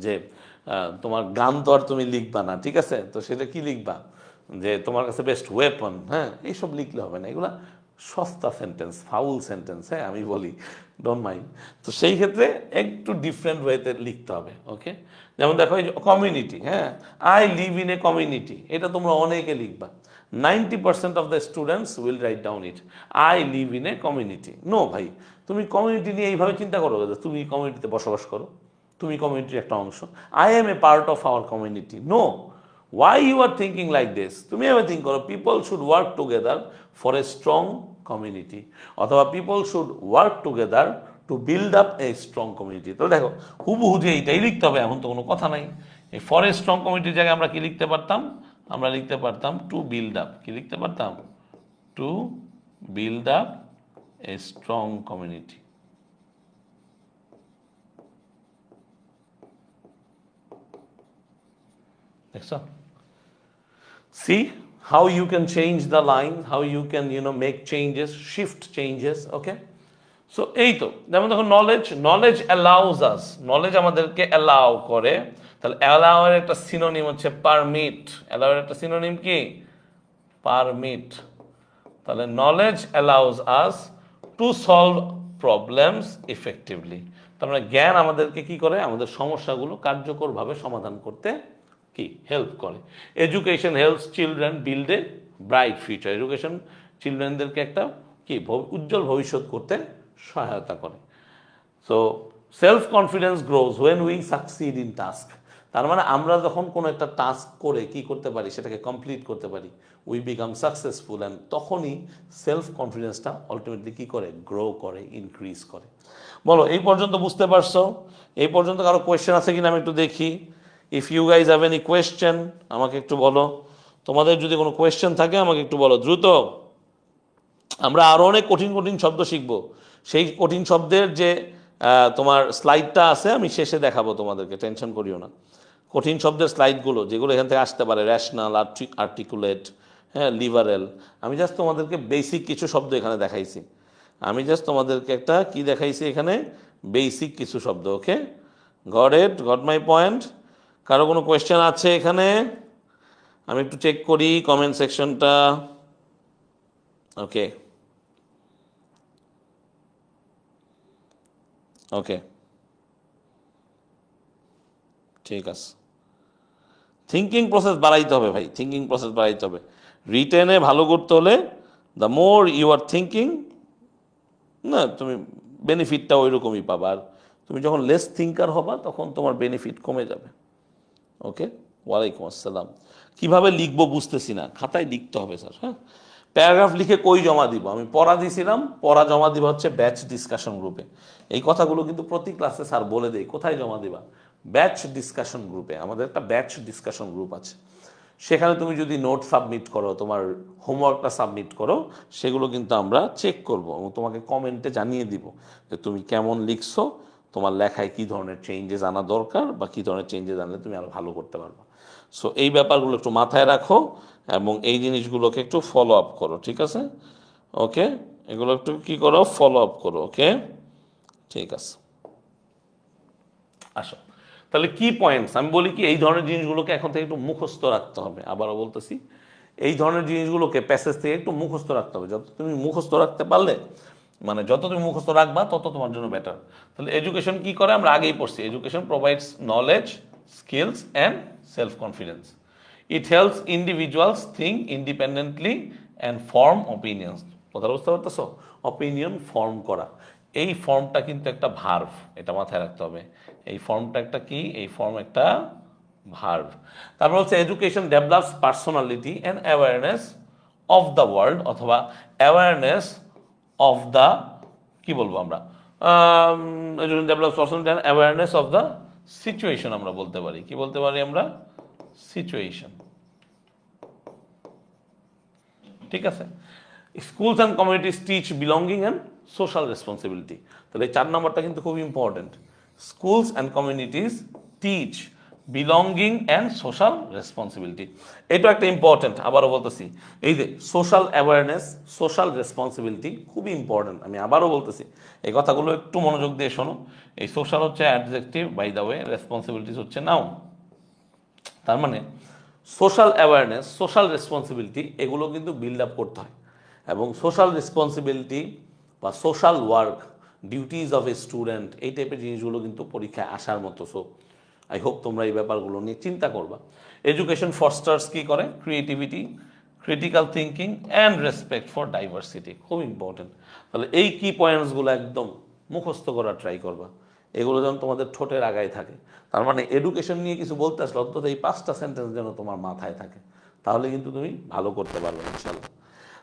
যে তোমার গান তো আর তুমি লিখবা না, ঠিক আছে, তো সেটা কি লিখবা যে তোমার কাছে বেস্ট ওয়েপন, হ্যাঁ, এইসব লিখলে হবে না, এগুলা সস্তা সেন্টেন্স, ফাউল সেন্টেন্স, হ্যাঁ, আমি বলি, ডোন্ট মাইন্ড। তো সেই ক্ষেত্রে একটু ডিফারেন্ট ওয়েতে লিখতে হবে, ওকে। যেমন দেখো এই যে কমিউনিটি, হ্যাঁ, I live in a community, এটা তোমরা অনেকে লিখবা, 90% of the students will write down it, I live in a community. No ভাই, তুমি কমিউনিটি নিয়ে এইভাবে চিন্তা করো যে তুমি কমিউনিটিতে বসবাস করো, তুমি কমিউনিটির একটা অংশ, I am a part of our community. No, why you are thinking like this? তুমি এভাবে থিঙ্ক করো, people should work together for a strong community, অথবা people should work together to build up a strong community. তাহলে দেখো হুবহু যে এইটাই লিখতে হবে এমন তো কোনো কথা নাই। এই ফর এ স্ট্রং কমিউনিটির জায়গায় আমরা কি লিখতে পারতাম? আমরা লিখতে পারতাম টু বিল্ড আপ, কি লিখতে পারতাম? Two build up a strong community. দেখছো? See how you can change the line, how you can make changes, shift changes, okay? So এই তো যেমন দেখো নলেজ অ্যালাউজ আস, নলেজ আমাদেরকে অ্যালাউ করে, তাহলে অ্যালাউ এর একটা সিনোনিম হচ্ছে পারমিট। অ্যালাউ এর একটা সিনোনিম কি? পারমিট। তাহলে knowledge allows us to solve problems effectively. তার মানে জ্ঞান আমাদেরকে কি করে? আমাদের সমস্যাগুলো কার্যকরভাবে সমাধান করতে কি হেল্প করে। Education helps children build a bright future. Education চিলড্রেনদেরকে একটা কি উজ্জ্বল ভবিষ্যৎ করতে সহায়তা করে। So self confidence grows when we succeed in task. তার মানে আমরা যখন কোনো একটা টাস্ক করে কি করতে পারি, সেটাকে কমপ্লিট করতে পারি, উই বিকাম সাকসেসফুল, অ্যান্ড তখনই সেলফ কনফিডেন্সটা আলটিমেটলি কি করে? গ্রো করে, ইনক্রিজ করে। বলো এই পর্যন্ত বুঝতে পারছো? এই পর্যন্ত কারো কোয়েশ্চেন আছে কিনা আমি একটু দেখি। If you guys have any question আমাকে একটু বলো। তোমাদের যদি কোনো কোয়েশ্চেন থাকে আমাকে একটু বলো দ্রুত। আমরা আরও অনেক কঠিন কঠিন শব্দ শিখব। সেই কঠিন শব্দের যে তোমার স্লাইডটা আছে আমি শেষে দেখাবো তোমাদেরকে, টেনশন করিও না। কঠিন শব্দের স্লাইডগুলো যেগুলো এখান থেকে আসতে পারে, র্যাশনাল, আর্টিকুলেট, হ্যাঁ, লিবারেল, আমি জাস্ট তোমাদেরকে বেসিক কিছু শব্দ এখানে দেখাইছি। আমি জাস্ট তোমাদেরকে একটা কি দেখাইছি এখানে, বেসিক কিছু শব্দ, ওকে। Goat my point? কারো কোনো কোয়েশ্চেন আছে এখানে? আমি একটু চেক করি কমেন্ট সেকশনটা। ওকে ওকে, ঠিক আছে। থিঙ্কিং প্রসেস বাড়াইতে হবে ভাই, থিঙ্কিং প্রসেস বাড়াইতে হবে। রিটেনে ভালো করতে হলে the more you are thinking, না তুমি বেনিফিটটা ওই রকমই পাবা। আর তুমি যখন লেস থিঙ্কার হবা তখন তোমার বেনিফিট কমে যাবে, ওকে। ওয়ালাইকুম আসসালাম। কীভাবে লিখবো বুঝতেছি না, খাতায় লিখতে হবে স্যার, হ্যাঁ। প্যারাগ্রাফ লিখে কই জমা দিব? আমি পড়া দিয়েছিলাম, পড়া জমা দিব হচ্ছে ব্যাচ ডিসকাশন গ্রুপে। এই কথাগুলো কিন্তু প্রতি ক্লাসে স্যার বলে দেয়, কোথায় জমা দিবা? ব্যাচ ডিসকাশন গ্রুপে। আমাদের একটা ব্যাচ ডিসকাশন গ্রুপ আছে, সেখানে তুমি যদি নোট সাবমিট করো, তোমার হোমওয়ার্কটা সাবমিট করো, সেগুলো কিন্তু আমরা চেক করব এবং তোমাকে কমেন্টে জানিয়ে দিব যে তুমি কেমন লিখছো, তোমার লেখায় কী ধরনের চেঞ্জেস আনা দরকার বা কী ধরনের চেঞ্জেস আনলে তুমি আরও ভালো করতে পারবে। সো এই ব্যাপারগুলো একটু মাথায় রাখো এবং এই জিনিসগুলোকে একটু ফলো আপ করো, ঠিক আছে? ওকে, এগুলো একটু কী করো, ফলো আপ করো, ওকে, ঠিক আছে। আসো তাহলে কি পয়েন্টস আমি বলি কি, এই ধরনের জিনিসগুলোকে এখন থেকে একটু মুখস্থ রাখতে হবে। আবারও বলতেছি, এই ধরনের জিনিসগুলোকে প্যাসেজ থেকে একটু মুখস্থ রাখতে হবে। যত তুমি মুখস্থ রাখতে পারলে, মানে যত তুমি মুখস্থ রাখবা তত তোমার জন্য বেটার। তাহলে এডুকেশন কি করে আমরা আগেই পড়ছি, education provides knowledge, skills and self confidence. It helps individuals think independently and form opinions. কথা বুঝতে পারতেছো? অপিনিয়ন ফর্ম করা, এই ফর্মটা কিন্তু একটা ভার্ভ, এটা মাথায় রাখতে হবে। এই ফর্মটা একটা কি? এই ফর্ম একটা ভার্ভ। তারপর হচ্ছে education develops personality and awareness of the world অথবা অ্যাওয়ারনেস অফ দ্য কি বলবো আমরা অ্যাওয়ারনেস অফ দ্য সিচুয়েশন আমরা বলতে পারি, কি বলতে পারি আমরা, সিচুয়েশন। ঠিক আছে, schools and communities teach belonging and social responsibility. তাহলে এই 4 নম্বরটা কিন্তু খুব important. Schools and communities teach belonging and social responsibility, এটা একটা ইম্পর্টেন্ট। আবারও বলতেছি, এই যে সোশ্যাল অ্যাওয়ারনেস, সোশ্যাল রেসপন্সিবিলিটি খুবই ইম্পর্টেন্ট। আমি আবারও বলতেছি, এই কথাগুলো একটু মনোযোগ দিয়ে শোনো। এই সোশ্যাল হচ্ছে adjective, by the way, responsibilities হচ্ছে নাউন। তার মানে সোশ্যাল অ্যাওয়ারনেস, সোশ্যাল রেসপন্সিবিলিটি এগুলো কিন্তু বিল্ড আপ করতে হয়। এবং সোশ্যাল রেসপন্সিবিলিটি বা social work, duties of a student, এই টাইপের জিনিসগুলো কিন্তু পরীক্ষায় আসার মতো। সো আই হোপ তোমরা এই ব্যাপারগুলো নিয়ে চিন্তা করবা। এডুকেশন ফস্টার্স কি করে, creativity, critical thinking and respect for diversity, খুব ইম্পর্টেন্ট। তাহলে এই কি পয়েন্টসগুলো একদম মুখস্থ করার ট্রাই করবা, এগুলো যেন তোমাদের ঠোঁটের আগায় থাকে। তার মানে এডুকেশন নিয়ে কিছু বলতে আসলে অন্তত এই 5টা সেন্টেন্স যেন তোমার মাথায় থাকে, তাহলে কিন্তু তুমি ভালো করতে পারবে ইনশাল্লাহ।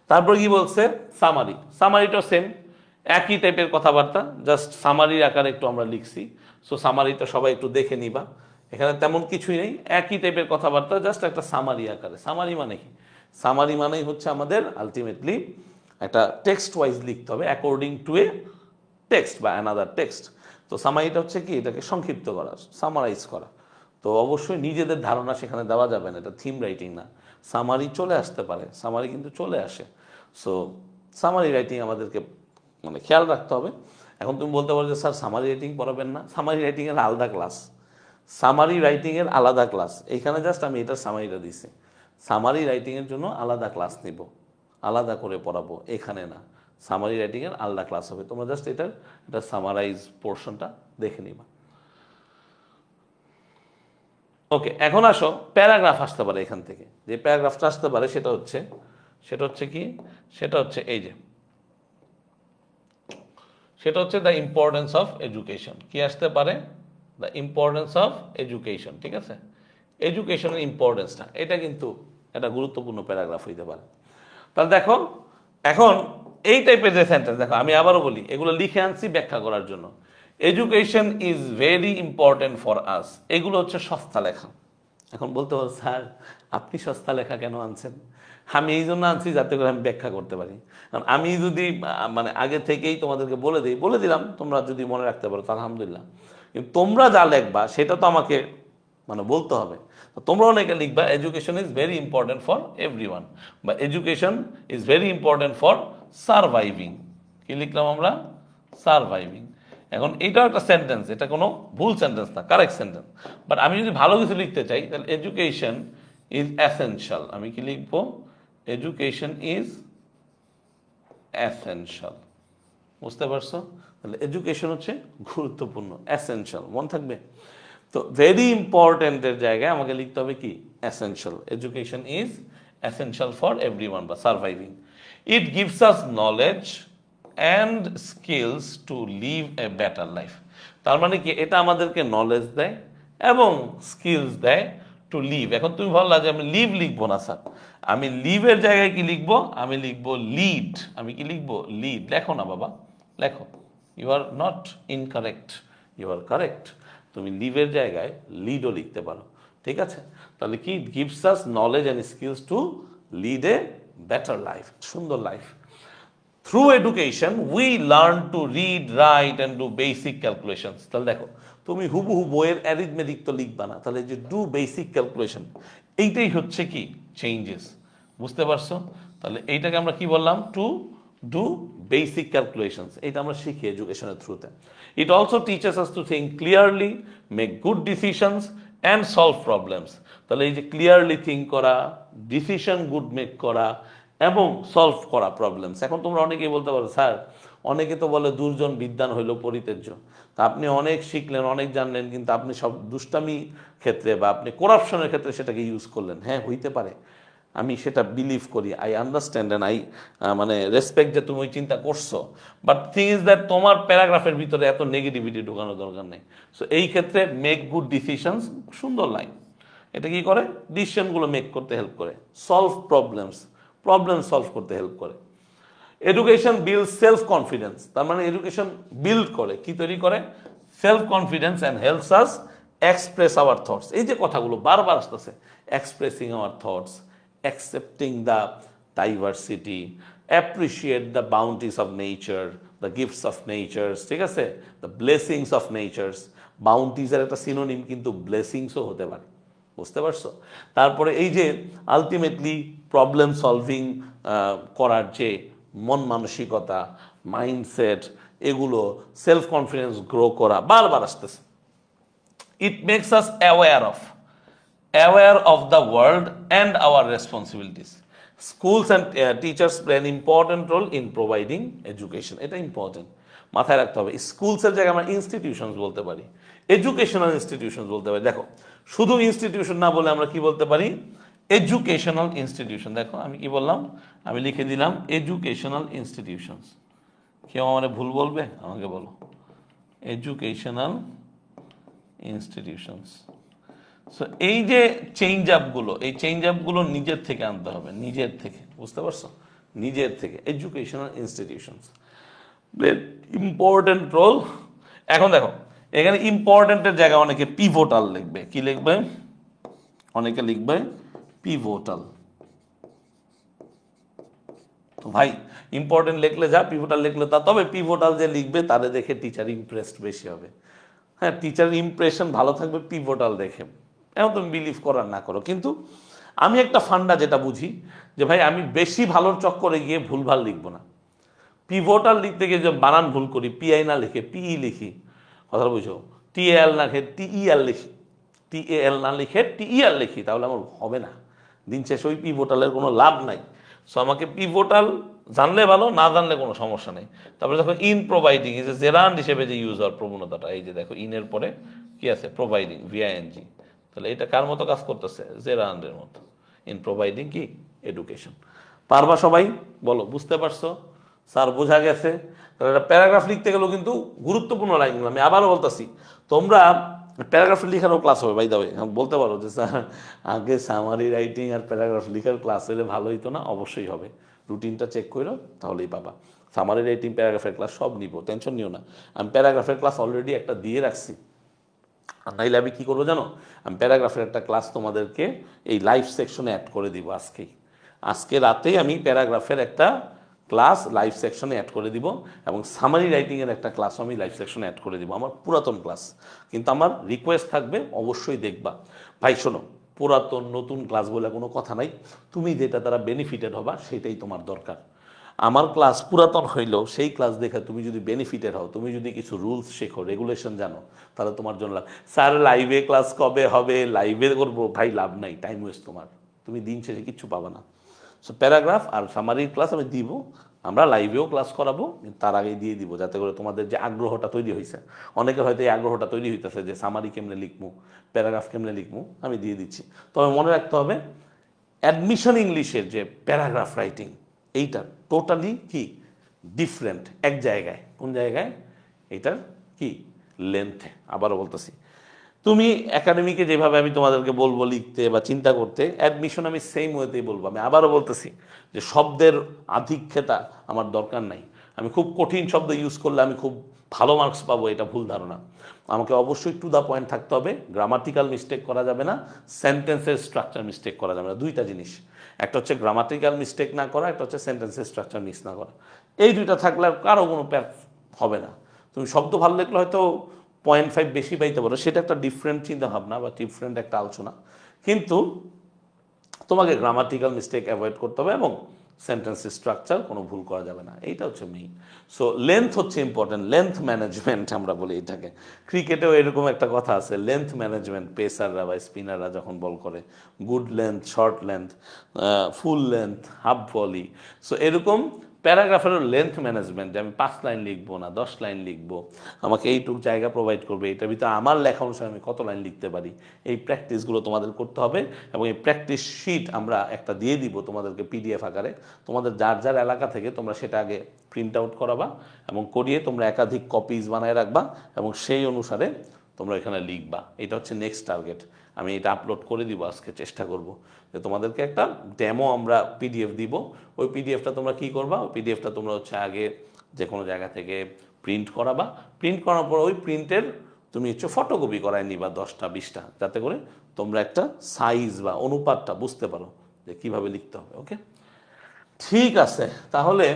তারপর কি বলছে, সামারি। সামারিটাও সেম, একই টাইপের কথাবার্তা, জাস্ট সামারির আকারে একটু আমরা লিখছি। সো সামারিটা সবাই একটু দেখে নিবা, এখানে তেমন কিছুই নেই, একই টাইপের কথাবার্তা, জাস্ট একটা সামারি আকারে। সামারি মানে কি, সামারি মানেই হচ্ছে আমাদের আলটিমেটলি একটা টেক্সট ওয়াইজ লিখতে হবে, অ্যাকর্ডিং টু এ টেক্সট বা অ্যানাদার টেক্সট। তো সামারিটা হচ্ছে কি, এটাকে সংক্ষিপ্ত করা, সামারাইজ করা। তো অবশ্যই নিজেদের ধারণা সেখানে দেওয়া যাবে না, এটা থিম রাইটিং না। সামারি চলে আসতে পারে, সামারি কিন্তু চলে আসে। সো সামারি রাইটিং আমাদেরকে মানে খেয়াল রাখতে হবে। এখন তুমি বলতে পারো যে স্যার সামারি রাইটিং পড়াবেন না, সামারি রাইটিংয়ের আলাদা ক্লাস, সামারি রাইটিংয়ের আলাদা ক্লাস। এইখানে জাস্ট আমি এটার সামারিটা দিছি, সামারি রাইটিংয়ের জন্য আলাদা ক্লাস নিব, আলাদা করে পড়াবো, এখানে না। সামারি রাইটিংয়ের আলাদা ক্লাস হবে, তোমরা জাস্ট এটা সামারাইজ পোর্শনটা দেখে নিবা। ওকে, এখন আসো, প্যারাগ্রাফ আসতে পারে এখান থেকে। যে প্যারাগ্রাফটা আসতে পারে সেটা হচ্ছে কি, সেটা হচ্ছে এই যে, সেটা হচ্ছে দ্য ইম্পর্টেন্স অফ এডুকেশন। কি আসতে পারে, দ্য ইম্পর্টেন্স অফ এডুকেশন। ঠিক আছে, এডুকেশনের ইম্পর্টেন্সটা, এটা কিন্তু একটা গুরুত্বপূর্ণ প্যারাগ্রাফ হইতে পারে। তাহলে দেখো, এখন এই টাইপের যে সেন্টেন্স, দেখো আমি আবারও বলি, এগুলো লিখে আনছি ব্যাখ্যা করার জন্য। Education is very important for us, এগুলো হচ্ছে সস্তা লেখা। এখন বলতে পারো স্যার আপনি সস্তা লেখা কেন আনছেন? আমি এই জন্য আনছি যাতে করে আমি ব্যাখ্যা করতে পারি। কারণ আমি যদি মানে আগে থেকেই তোমাদেরকে বলে দিলাম, তোমরা যদি মনে রাখতে পারো তো আলহামদুলিল্লাহ। কিন্তু তোমরা যা লিখবা সেটা তো আমাকে মানে বলতে হবে। তো তোমরা অনেকে লিখবা education is very important for everyone, বা education is very important for surviving. কি লিখলাম আমরা? সারভাইভিং। এখন এটাও একটা সেন্টেন্স, এটা কোনো ভুল সেন্টেন্স না, কারেক্ট সেন্টেন্স। বাট আমি যদি ভালো কিছু লিখতে চাই তাহলে এডুকেশন ইজ এসেনশিয়াল, আমি কি লিখবো? Education is essential. বুঝতে পারছো? তাহলে এডুকেশন হচ্ছে গুরুত্বপূর্ণ, এসেনশিয়াল, মনে থাকবে। তো ভেরি ইম্পর্টেন্টের জায়গায় আমাকে লিখতে হবে কি? Essential. Education is essential for everyone বা surviving. It gives us knowledge and skills to live a better life. তার মানে কি, এটা আমাদেরকে নলেজ দেয় এবং স্কিলস দেয় টু লিভ। এখন তুমি ভাবলা যে আমি লিভ লিখবো না স্যার, আমি লিভের জায়গায় কি লিখবো? আমি লিখবো লিড। আমি কি লিখবো? লিড। লেখো না বাবা, লেখো। You are not incorrect, you are correct. তুমি লিভের জায়গায় লিডও লিখতে পারো, ঠিক আছে? তাহলে কি? Gives us knowledge and skills to lead a better life, সুন্দর life. Through education we learn to read, write and do basic calculations. তাহলে দেখো, তুমি হুবহু বইয়ের অ্যারিথমেটিক তো লিখবা না, তাহলে যে ডু বেসিক ক্যালকুলেশন, এইটাই হচ্ছে কি? চেঞ্জেস। বুঝতে পারছো? তাহলে এইটাকে আমরা কি বললাম? To do basic calculations. এটা আমরা শিখি এডুকেশনের থ্রুতে। It also teaches us to think clearly, make good decisions and solve problems. তাহলে এই যে ক্লিয়ারলি থিঙ্ক করা, ডিসিশন গুড মেক করা এবং সলভ করা প্রবলেমস। এখন তোমরা অনেকেই বলতে পারো স্যার, অনেকে তো বলে দুর্জন বিদ্বান হইল পরিত্যাজ্য। তা আপনি অনেক শিখলেন, অনেক জানলেন, কিন্তু আপনি সব দুষ্টামি ক্ষেত্রে বা আপনি করাপশনের ক্ষেত্রে সেটাকে ইউজ করলেন। হ্যাঁ, হইতে পারে, আমি সেটা বিলিভ করি, আই আন্ডারস্ট্যান্ড অ্যান্ড আই মানে রেসপেক্ট যে তুমি ওই চিন্তা করছো। বাট থিং ইজ দ্যাট তোমার প্যারাগ্রাফের ভিতরে এত নেগেটিভিটি ঢোকানোর দরকার নেই। সো এই ক্ষেত্রে মেক গুড ডিসিশনস, সুন্দর লাইন। এটা কি করে? ডিসিশনগুলো মেক করতে হেল্প করে। সলভ প্রবলেমস, প্রবলেম সলভ করতে হেল্প করে। এডুকেশন বিল্ড সেলফ কনফিডেন্স, তার মানে এডুকেশন বিল্ড করে, কি তৈরি করে? Self confidence and helps us express hour thoughts. এই যে কথাগুলো বারবার আসতেছে, expressing hour thoughts, accepting the diversity, appreciate the bounties of nature, the gifts of nature's, ঠিক আছে, দ্য ব্লেসিংস অফ নেচার্স। বাউন্টিসের একটা সিনোনিম কিন্তু ব্লেসিংসও হতে পারে, বুঝতে পারছো? তারপরে এই যে আলটিমেটলি প্রবলেম সলভিং করার যে মন মানসিকতা, মাইন্ডসেট, এগুলো সেলফ কনফিডেন্স গ্রো করা বারবার আসতেছে। It makes us aware of the world and our responsibilities. Schools and teachers play an important role in providing education. এটা ইম্পর্টেন্ট, মাথায় রাখতে হবে। স্কুলসের জায়গায় আমরা ইনস্টিটিউশনস বলতে পারি, এডুকেশনাল ইনস্টিটিউশনস বলতে পারি। দেখো, শুধু ইনস্টিটিউশন না বলে আমরা কি বলতে পারি? Educational institution. দেখো আমি কি বললাম, আমি লিখে দিলাম এডুকেশনাল ইনস্টিটিউশনস। কেউ আমার ভুল বলবে? আমাকে বলো। Educational institutions. সো এই যে চেঞ্জ আপগুলো, এই চেঞ্জ আপগুলো নিজের থেকে আনতে হবে, নিজের থেকে, বুঝতে পারছো? নিজের থেকে। Educational institutions important role. এখন দেখো, এখানে ইম্পর্টেন্টের জায়গায় অনেকে পিভোটাল লিখবে। কি লিখবে? অনেকে লিখবে পিভোটাল। তো ভাই, ইম্পর্টেন্ট লিখলে যা, পিভোটাল লিখলে তা। তবে পিভোটাল যে লিখবে তাদের দেখে টিচার ইমপ্রেসড বেশি হবে। হ্যাঁ, টিচারের ইমপ্রেশন ভালো থাকবে পিভোটাল দেখে। এখন তুমি বিলিভ করার না করো, কিন্তু আমি একটা ফান্ডা যেটা বুঝি যে ভাই, আমি বেশি ভালোর চক্করে গিয়ে ভুলভাল লিখবো না। পিভোটাল লিখতে গিয়ে যে বানান ভুল করি, পিআই না লিখে পিই লিখি, কথা বুঝো, টিএল না লিখে টিইএল লিখি, টিএল না লিখে টিইএল লিখি, তাহলে আমার হবে না। দিন শেষে ওই পিভোটালের কোনো লাভ নাই। সো আমাকে পিভোটাল জানলে ভালো, না জানলে কোনো সমস্যা নেই। তারপরে দেখো ইন প্রোভাইডিং, এই যে জেরান্ড হিসেবে যে ইউজ হওয়ার প্রবণতাটা, এই যে দেখো ইনের পরে কি আছে? প্রোভাইডিং, ভিআইএনজি। তাহলে এটা কার মতো কাজ করতেছে? জেরান্ডের মতো। ইন প্রোভাইডিং কি? এডুকেশন। পারবা সবাই? বলো, বুঝতে পারছো? স্যার বোঝা গেছে? তাহলে একটা প্যারাগ্রাফ লিখতে গেলেও কিন্তু গুরুত্বপূর্ণ লাইনগুলো আমি আবারও বলতেছি। তোমরা প্যারাগ্রাফ লিখারও ক্লাস হবে, বাই দা ওয়ে। বলতে পারো যে স্যার আগে সামারি রাইটিং আর প্যারাগ্রাফ লিখার ক্লাস হলে ভালো হইতো না? অবশ্যই হবে। রুটিনটা চেক করো, তাহলেই পাবা। সামারি রাইটিং, প্যারাগ্রাফের ক্লাস সব নিব, টেনশন নিও না। আমি প্যারাগ্রাফের ক্লাস অলরেডি একটা দিয়ে রাখছি। আর নাইলে আমি কী করবো জানো? আমি প্যারাগ্রাফের একটা ক্লাস তোমাদেরকে এই লাইভ সেকশনে অ্যাড করে দিব আজকেই। আজকে রাতেই আমি প্যারাগ্রাফের একটা ক্লাস লাইভ সেকশনে অ্যাড করে দিব, এবং সামারি রাইটিংয়ের একটা ক্লাসও আমি লাইভ সেকশনে অ্যাড করে দিব, আমার পুরাতন ক্লাস। কিন্তু আমার রিকোয়েস্ট থাকবে, অবশ্যই দেখবা। ভাই শোনো, পুরাতন নতুন ক্লাস বলে কোনো কথা নাই। তুমি যেটা দ্বারা বেনিফিটেড হবা সেটাই তোমার দরকার। আমার ক্লাস পুরাতন হইলেও সেই ক্লাস দেখে তুমি যদি বেনিফিটেড হও, তুমি যদি কিছু রুলস শেখো, রেগুলেশন জানো, তাহলে তোমার জন্য লাভ। স্যার লাইভে ক্লাস কবে হবে? লাইভে করবো? ভাই লাভ নাই, টাইম ওয়েস্ট তোমার। তুমি দিন শেষে কিচ্ছু পাবা না। সো প্যারাগ্রাফ আর সামারির ক্লাস আমি দিব, আমরা লাইভেও ক্লাস করাবো, তার আগে দিয়ে দিব, যাতে করে তোমাদের যে আগ্রহটা তৈরি হয়েছে, অনেকের হয়তো এই আগ্রহটা তৈরি হইতেছে যে সামারি কেমনে লিখবো, প্যারাগ্রাফ কেমনে লিখবো, আমি দিয়ে দিচ্ছি। তবে মনে রাখতে হবে, অ্যাডমিশন ইংলিশের যে প্যারাগ্রাফ রাইটিং, এইটা টোটালি কি ডিফারেন্ট এক জায়গায়। কোন জায়গায়? এইটার কি লেন্থে। আবারও বলতেছি, তুমি একাডেমিকে যেভাবে আমি তোমাদেরকে বলবো লিখতে বা চিন্তা করতে, অ্যাডমিশন আমি সেম ওয়েতেই বলবো। আমি আবারও বলতেছি যে শব্দের আধিক্যতা আমার দরকার নাই। আমি খুব কঠিন শব্দ ইউজ করলে আমি খুব ভালো মার্কস পাবো, এটা ভুল ধারণা। আমাকে অবশ্যই টু দ্য পয়েন্ট থাকতে হবে, গ্রামাটিক্যাল মিস্টেক করা যাবে না, সেন্টেন্সের স্ট্রাকচার মিস্টেক করা যাবে না। দুইটা জিনিস, একটা হচ্ছে গ্রামাটিক্যাল মিস্টেক না করা, একটা হচ্ছে সেন্টেন্সের স্ট্রাকচার মিস না করা। এই দুইটা থাকলে আর কারো কোনো প্যাপ হবে না। তুমি শব্দ ভালো লিখলে হয়তো 0.5 বেশি পাইতে পারো, সেটা একটা ডিফারেন্ট চিন্তা ভাবনা বা ডিফারেন্ট একটা আলোচনা। কিন্তু তোমাকে গ্রামাটিক্যাল মিস্টেক অ্যাভয়েড করতে হবে, এবং সেন্টেন্সের স্ট্রাকচার কোনো ভুল করা যাবে না, এইটা হচ্ছে মেইন। সো লেন্থ হচ্ছে ইম্পর্টেন্ট, লেন্থ ম্যানেজমেন্ট আমরা বলি এটাকে। ক্রিকেটেও এরকম একটা কথা আছে, লেন্থ ম্যানেজমেন্ট। পেসাররা বা স্পিনাররা যখন বল করে, good length, short length, full length, half volley. So এরকম প্যারাগ্রাফেরও লেন্থ ম্যানেজমেন্ট, যে আমি 5 লাইন লিখবো না 10 লাইন লিখবো, আমাকে এইটুকু জায়গা প্রোভাইড করবে, এটার ভিতরে আমার লেখা অনুসারে আমি কত লাইন লিখতে পারি, এই প্র্যাকটিসগুলো তোমাদের করতে হবে। এবং এই প্র্যাকটিস শিট আমরা একটা দিয়ে দিব তোমাদেরকে পিডিএফ আকারে। তোমাদের যার যার এলাকা থেকে তোমরা সেটা আগে প্রিন্ট আউট করাবা, এবং করিয়ে তোমরা একাধিক কপিজ বানায় রাখবা, এবং সেই অনুসারে তোমরা এখানে লিখবা। এটা হচ্ছে নেক্সট টার্গেট। আমি এটা আপলোড করে দিব আজকে, চেষ্টা করব যে তোমাদেরকে একটা ডেমো আমরা পিডিএফ দিব। ওই পিডিএফটা তোমরা কি করবা, ওই পিডিএফটা তোমরা হচ্ছে আগে যে কোনো জায়গা থেকে প্রিন্ট করাবা। প্রিন্ট করার পর ওই প্রিন্টের তুমি হচ্ছে ফটোকপি করায় নিবা 10টা 20টা, যাতে করে তোমরা একটা সাইজ বা অনুপাতটা বুঝতে পারো যে কীভাবে লিখতে হবে। ওকে, ঠিক আছে। তাহলে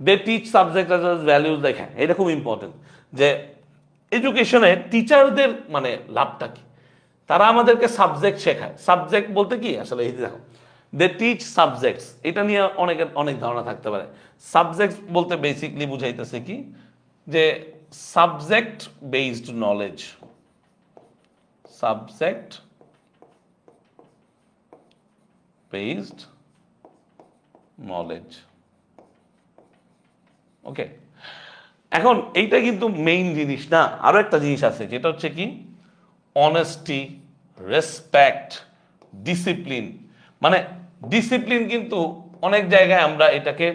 দে টিচ সাবজেক্ট অ্যাজ ভ্যালিউজ। দেখেন এটা খুব ইম্পর্টেন্ট যে এডুকেশনে টিচারদের মানে লাভটা কি, তারা আমাদেরকে সাবজেক্ট শেখায়। সাবজেক্ট বলতে কি আসলে, এই দেখো দে টিচ সাবজেক্টস, এটা নিয়ে অনেকের অনেক ধারণা থাকতে পারে। সাবজেক্ট বলতে বেসিকলি বুঝাইতেছে কি, যে subject based knowledge, subject based knowledge. Okay, এখন এইটা কিন্তু মেইন জিনিস না, আরো একটা জিনিস আছে যেটা হচ্ছে কি অনেস্টি, রেসপেক্ট, ডিসিপ্লিন। মানে ডিসিপ্লিন কিন্তু অনেক জায়গায় আমরা এটাকে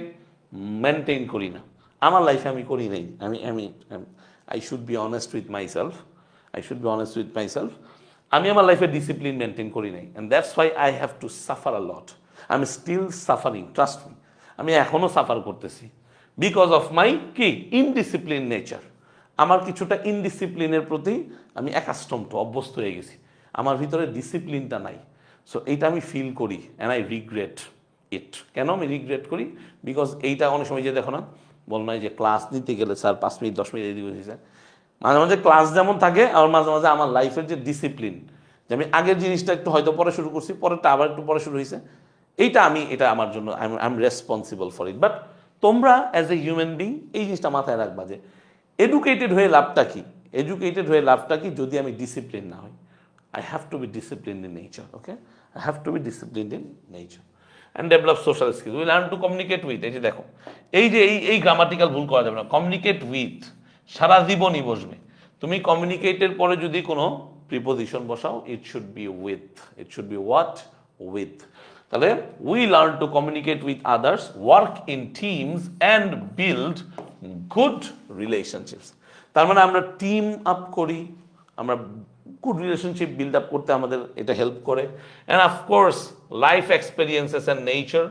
মেনটেন করি না। আমার লাইফে আমি করি নাই। আমি I should be honest with myself, আমি আমার লাইফে ডিসিপ্লিন মেনটেন করি নাই, and that's why I have to suffer a lot. আমি স্টিল সাফারিং, ট্রাস্ট মি, আমি এখনো সাফার করতেছি বিকজ অফ মাই কি ইনডিসিপ্লিন নেচার। আমার কিছুটা ইনডিসিপ্লিনের প্রতি আমি অভ্যস্ত হয়ে গেছি, আমার ভিতরে ডিসিপ্লিনটা নাই। সো এইটা আমি ফিল করি অ্যান্ড আই রিগ্রেট ইট। কেন আমি রিগ্রেট করি? বিকজ এইটা অনেক সময় যে দেখো না, বল নয় যে ক্লাস নিতে গেলে স্যার 5 মিনিট 10 মিনিট এদিকে হয়েছে, মাঝে মাঝে ক্লাস যেমন থাকে আর মাঝে মাঝে আমার লাইফের যে ডিসিপ্লিন, যে আমি আগের জিনিসটা একটু হয়তো পরে শুরু করছি, পরেরটা আবার একটু পরে শুরু হয়েছে, এটা আমার জন্য I am responsible for it. But তোমরা অ্যাজ এ হিউম্যান বিং এই জিনিসটা মাথায় রাখবা যে এডুকেটেড হয়ে লাভটা কি, যদি আমি ডিসিপ্লিন না হই। I have to be disciplined in nature, okay? I have to be disciplined in nature and develop social skills. We learn to communicate with, এই যে দেখো এই গ্রামাটিক্যাল ভুল করা যাবে না। কমিউনিকেট উইথ সারা জীবনই বসবে। তুমি কমিউনিকেটের পরে যদি কোনো প্রিপোজিশন বসাও, it should be with, it should be what, with. তাহলে we learn to communicate with others, work in teams and build good relationships. তার মানে আমরা টিম আপ করি, আমরা গুড রিলেশনশিপ বিল্ড আপ করতে আমাদের এটা হেল্প করে। And of course life experiences and nature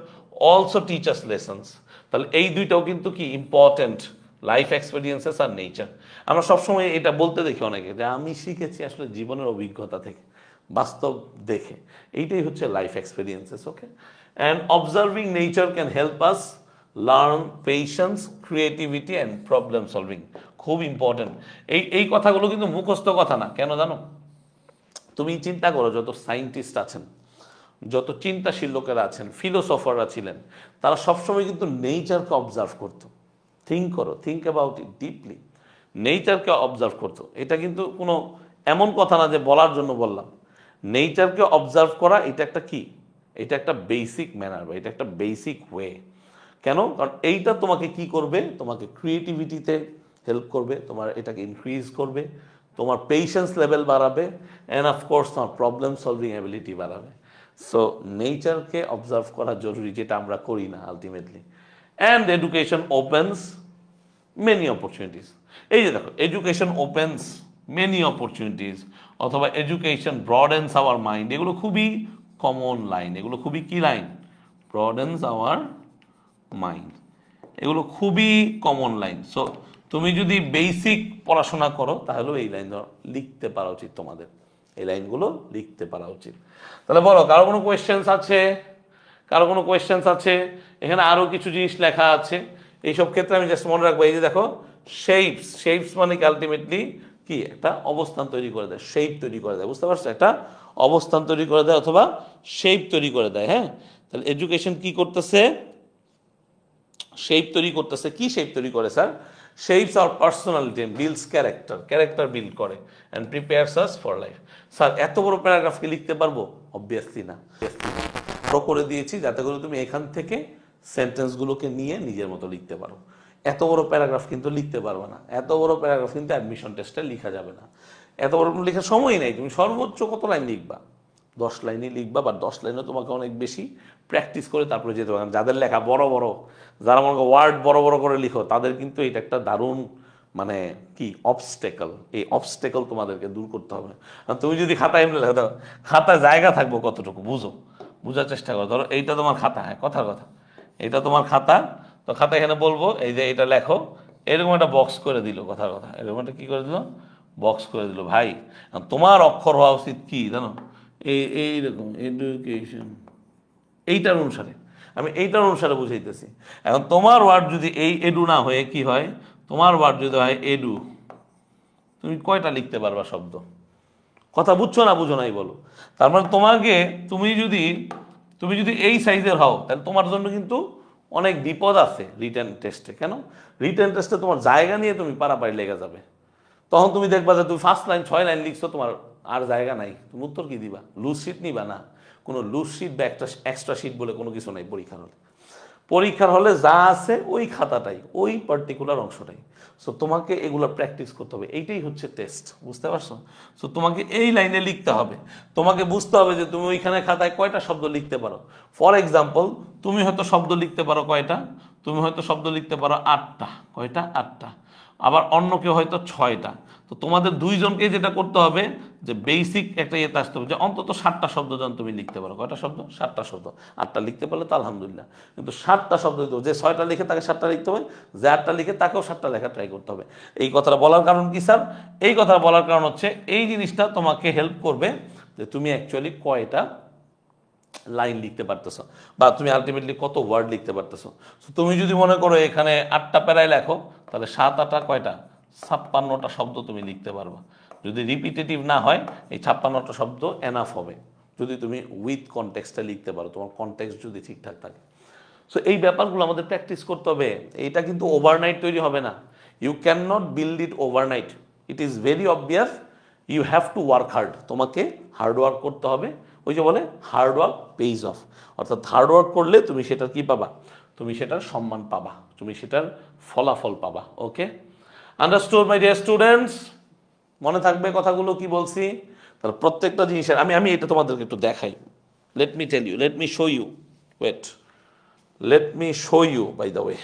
also teach us lessons. তাহলে এই দুইটাও কিন্তু কি ইম্পর্টেন্ট, লাইফ এক্সপিরিয়েন্সেস আর নেচার। আমরা সবসময় এটা বলতে দেখি অনেকে যে আমি শিখেছি আসলে জীবনের অভিজ্ঞতা থেকে, বাস্তব দেখে। এইটাই হচ্ছে life experiences. Okay, and observing nature can help us learn patience, creativity and problem solving. খুব ইম্পর্টেন্ট এই কথাগুলো, কিন্তু মুখস্থ কথা না। কেন জানো? তুমি চিন্তা করো, যত সায়েন্টিস্ট আছেন, যত চিন্তাশীল লোকেরা আছেন, ফিলোসফাররা ছিলেন, তারা সবসময় কিন্তু নেচারকে অবজার্ভ করতো। Think about it deeply. নেচারকে অবজার্ভ করতো। এটা কিন্তু কোনো এমন কথা না যে বলার জন্য বললাম। নেচারকে অবজার্ভ করা এটা একটা কি, এটা একটা বেসিক ম্যানার, বা এটা একটা বেসিক ওয়ে। কেন? কারণ এইটা তোমাকে কি করবে, তোমাকে ক্রিয়েটিভিটিতে হেল্প করবে, তোমার এটাকে ইনক্রিজ করবে, তোমার পেশেন্স লেভেল বাড়াবে, অ্যান্ড অফকোর্স তোমার প্রবলেম সলভিং অ্যাবিলিটি বাড়াবে। সো নেচারকে অবজার্ভ করা জরুরি, যেটা আমরা করি না ultimately. And education opens many opportunities. এই যে দেখো, এডুকেশন ওপেন্স মেনি অপরচুনিটিস অথবা এডুকেশন ব্রডেন্স আওয়ার মাইন্ড, এগুলো খুবই কমন লাইন, এগুলো খুবই কি লাইন? ব্রডেন্স আওয়ার মাইন্ড, এগুলো খুবই কমন লাইন। সো তুমি যদি বেসিক পড়াশোনা করো তাহলেও এই লাইন লিখতে পারা উচিত, তোমাদের এই লাইনগুলো লিখতে পারা উচিত। তাহলে বলো, কারো কোনো কোয়েশ্চেন্স আছে? এখানে আরো কিছু জিনিস লেখা আছে। এইসব ক্ষেত্রে আমি জাস্ট মনে রাখবো, এই যে দেখো শেপস মানে কি আলটিমেটলি কি একটা অবস্থান তৈরি করে দেয়, শেপ তৈরি করে দেয়, বুঝতে পারছো? একটা অবস্থান তৈরি করে দেয় অথবা শেপ তৈরি করে দেয়। হ্যাঁ, তাহলে এডুকেশন কি করতেছে? শেপ তৈরি করতেছে। কি শেপ তৈরি করে sir? shapes our personality and builds character build করে and prepares us for life। Sir এত বড় প্যারাগ্রাফ কি লিখতে পারবো? অবভিয়াসলি না। বড় করে দিয়েছি যাতে করে তুমি এখান থেকে সেন্টেন্সগুলোকে নিয়ে নিজের মতো লিখতে পারো। এত বড় প্যারাগ্রাফ কিন্তু লিখতে পারবে না, এত বড় প্যারাগ্রাফ কিন্তু অ্যাডমিশন টেস্টে লেখা যাবে না, এত বড় লেখার সময় নেই। তুমি সর্বোচ্চ কত লাইন লিখবা? 10 লাইনই লিখবা, বা 10 লাইনে তোমাকে অনেক বেশি প্র্যাকটিস করে তারপরে যেতে পারবে। যাদের লেখা বড় বড়, যারা মনে করো ওয়ার্ড বড় বড় করে লিখো, তাদের কিন্তু এটা একটা দারুণ মানে কি অবস্টেকল, এই অবস্টেকল তোমাদেরকে দূর করতে হবে। তুমি যদি খাতায় এমনি লেখা দাও, খাতায় জায়গা থাকবো কতটুকু বুঝো, বুঝার চেষ্টা করো। ধরো এইটা তোমার খাতা, হ্যাঁ কথার কথা, এটা তোমার খাতা, তো খাতা এখানে বলবো এই যে এটা লেখো, এরকম একটা বক্স করে দিল, কথার কথা এরকম একটা কি করে দিল, বক্স করে দিল। ভাই তোমার অক্ষর হওয়া উচিত কি জানো, এইরকম এডুকেশন, এইটার অনুসারে, আমি এইটার অনুসারে বুঝাইতেছি। এখন তোমার ওয়ার্ড যদি এই এডু না হয়ে কি হয়, তোমার ওয়ার্ড যদি হয় এডু, তুমি কয়টা লিখতে পারবা শব্দ? কথা বুঝছো না বুঝো নাই বলো? তার মানে তোমাকে, তুমি যদি এই সাইজের হও, তাহলে তোমার জন্য কিন্তু অনেক বিপদ আছে রিটেন টেস্টে। কেন? রিটেন টেস্টে তোমার জায়গা নিয়ে তুমি পারাপারি লেগে যাবে। তখন তুমি দেখবা যে তুমি ফার্স্ট লাইন 6 লাইন লিখছো, তোমার আর জায়গা নাই, তুমি উত্তর কি দিবা? লুজ শিট নিবা? না, কোনো লুজ শিট বা একটা এক্সট্রা শিট বলে কোনো কিছু নাই পরীক্ষার হলে। পরীক্ষার হলে যা আছে ওই খাতাটাই, ওই পার্টিকুলার অংশটাই। সো তোমাকে এগুলো প্র্যাকটিস করতে হবে, এইটাই হচ্ছে টেস্ট, বুঝতে পারছো? সো তোমাকে এই লাইনে লিখতে হবে, তোমাকে বুঝতে হবে যে তুমি ওইখানে খাতায় কয়টা শব্দ লিখতে পারো। ফর এক্সাম্পল, তুমি হয়তো শব্দ লিখতে পারো কয়টা, তুমি হয়তো শব্দ লিখতে পারো 8টা, কয়টা? 8টা। আবার অন্য কেউ হয়তো 6টা। তো তোমাদের দুইজনকে যেটা করতে হবে যে বেসিক একটা ইয়েতে আসতে হবে যে অন্তত 7টা শব্দ যেন তুমি লিখতে পারো। কয়টা শব্দ? 7টা শব্দ। 8টা লিখতে পারলে তো আলহামদুলিল্লাহ, কিন্তু 7টা শব্দ দিতে হবে। যে 6টা লিখে তাকে 7টা লিখতে হবে, যে 8টা লিখে তাকেও 7টা লেখা ট্রাই করতে হবে। এই কথাটা বলার কারণ কি স্যার? এই কথাটা বলার কারণ হচ্ছে এই জিনিসটা তোমাকে হেল্প করবে যে তুমি অ্যাকচুয়ালি কয়টা লাইন লিখতে পারতেছো, বা তুমি আলটিমেটলি কত ওয়ার্ড লিখতে পারতেছো। তুমি যদি মনে করো এখানে 8টা প্যারায় লেখো, তাহলে 7 8 কয়টা? 56টা শব্দ তুমি লিখতে পারবা। যদি রিপিটেটিভ না হয়, এই 56টা শব্দ এনাফ হবে, যদি তুমি উইথ কনটেক্সটে লিখতে পারো, তোমার কনটেক্সট যদি ঠিকঠাক থাকে। সো এই ব্যাপারগুলো আমাদের প্র্যাকটিস করতে হবে। এইটা কিন্তু ওভারনাইট তৈরি হবে না। You can not build it overnight. It is very obvious, you have to work hard. তোমাকে হার্ড ওয়ার্ক করতে হবে। ওই যে বলে হার্ড ওয়ার্ক পেইজ অফ, অর্থাৎ হার্ড ওয়ার্ক করলে তুমি সেটার কি পাবা? তুমি সেটার সম্মান পাবা, তুমি সেটার ফলাফল পাবা। ওকে, আন্ডারস্টুড মাই ডিয়ার স্টুডেন্টস? মনে থাকবে কথাগুলো কি বলছি? তাহলে প্রত্যেকটা জিনিসের আমি এটা তোমাদেরকে একটু দেখাই। Let me tell you, let me show you, wait, let me show you, by the way,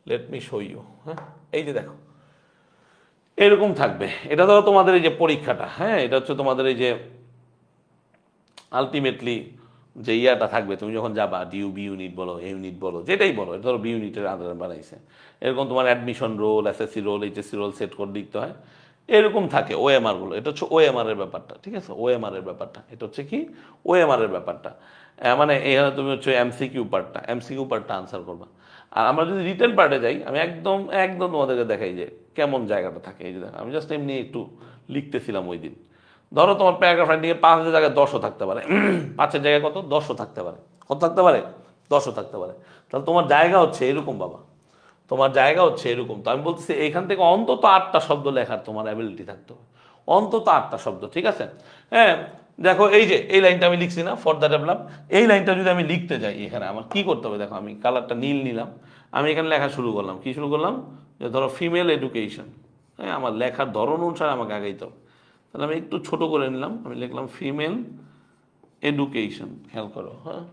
let me show you. হ্যাঁ, এই যে দেখো এরকম থাকবে। এটা ধরো তোমাদের এই যে পরীক্ষাটা, হ্যাঁ, এটা হচ্ছে তোমাদের এই যে আলটিমেটলি যে ইয়াটা থাকবে, তুমি যখন যাবা ডিউ বি ইউনিট বলো, এ ইউনিট বলো, যেটাই বলো, এটা ধরো বি ইউনিটের আন্ডারে বানাইছে, এরকম তোমার admission role, SSC role, HSC role set করে লিখতে হয়, এরকম থাকে ওএমআর গুলো। এটা হচ্ছে ওএমআর এর ব্যাপারটা, ঠিক আছে? ওএমআর এর ব্যাপারটা এটা হচ্ছে কি? ওএমআর এর ব্যাপারটা। মানে এখানে তুমি হচ্ছে এমসিকিউ পার্টটা আনসার করবা। আর আমরা যদি রিটেন পার্টে যাই, আমি একদম একদম তোমাদেরকে দেখাই যে কেমন জায়গাটা থাকে। এই যে দেখো, আমি জাস্ট এমনি একটু লিখতেছিলাম ওই দিন। ধরো তোমার প্যারাগ্রাফ রাইটিংয়ে 5-এর জায়গায় 10ও থাকতে পারে, 5-এর জায়গায় কত? 10ও থাকতে পারে। কত থাকতে পারে? 10ও থাকতে পারে। তাহলে তোমার জায়গা হচ্ছে এরকম বাবা, তোমার জায়গা হচ্ছে এরকম। তো আমি বলতেছি এখান থেকে অন্তত 8টা শব্দ লেখার তোমার অ্যাবিলিটি থাকতে হবে, অন্তত 8টা শব্দ, ঠিক আছে? হ্যাঁ, দেখো এই যে এই লাইনটা আমি লিখছি না, ফর দ্য ডেভেলপ, এই লাইনটা যদি আমি লিখতে যাই এখানে আমার কি করতে হবে? দেখো আমি কালারটা নীল নিলাম, আমি এখানে লেখা শুরু করলাম। কি শুরু করলাম? যে ধরো ফিমেল এডুকেশন। হ্যাঁ, আমার লেখার ধরন অনুসারে আমাকে আগাইতে হবে। তাহলে আমি একটু ছোট করে নিলাম, আমি লিখলাম ফিমেল এডুকেশন। খেয়াল করো, হ্যাঁ,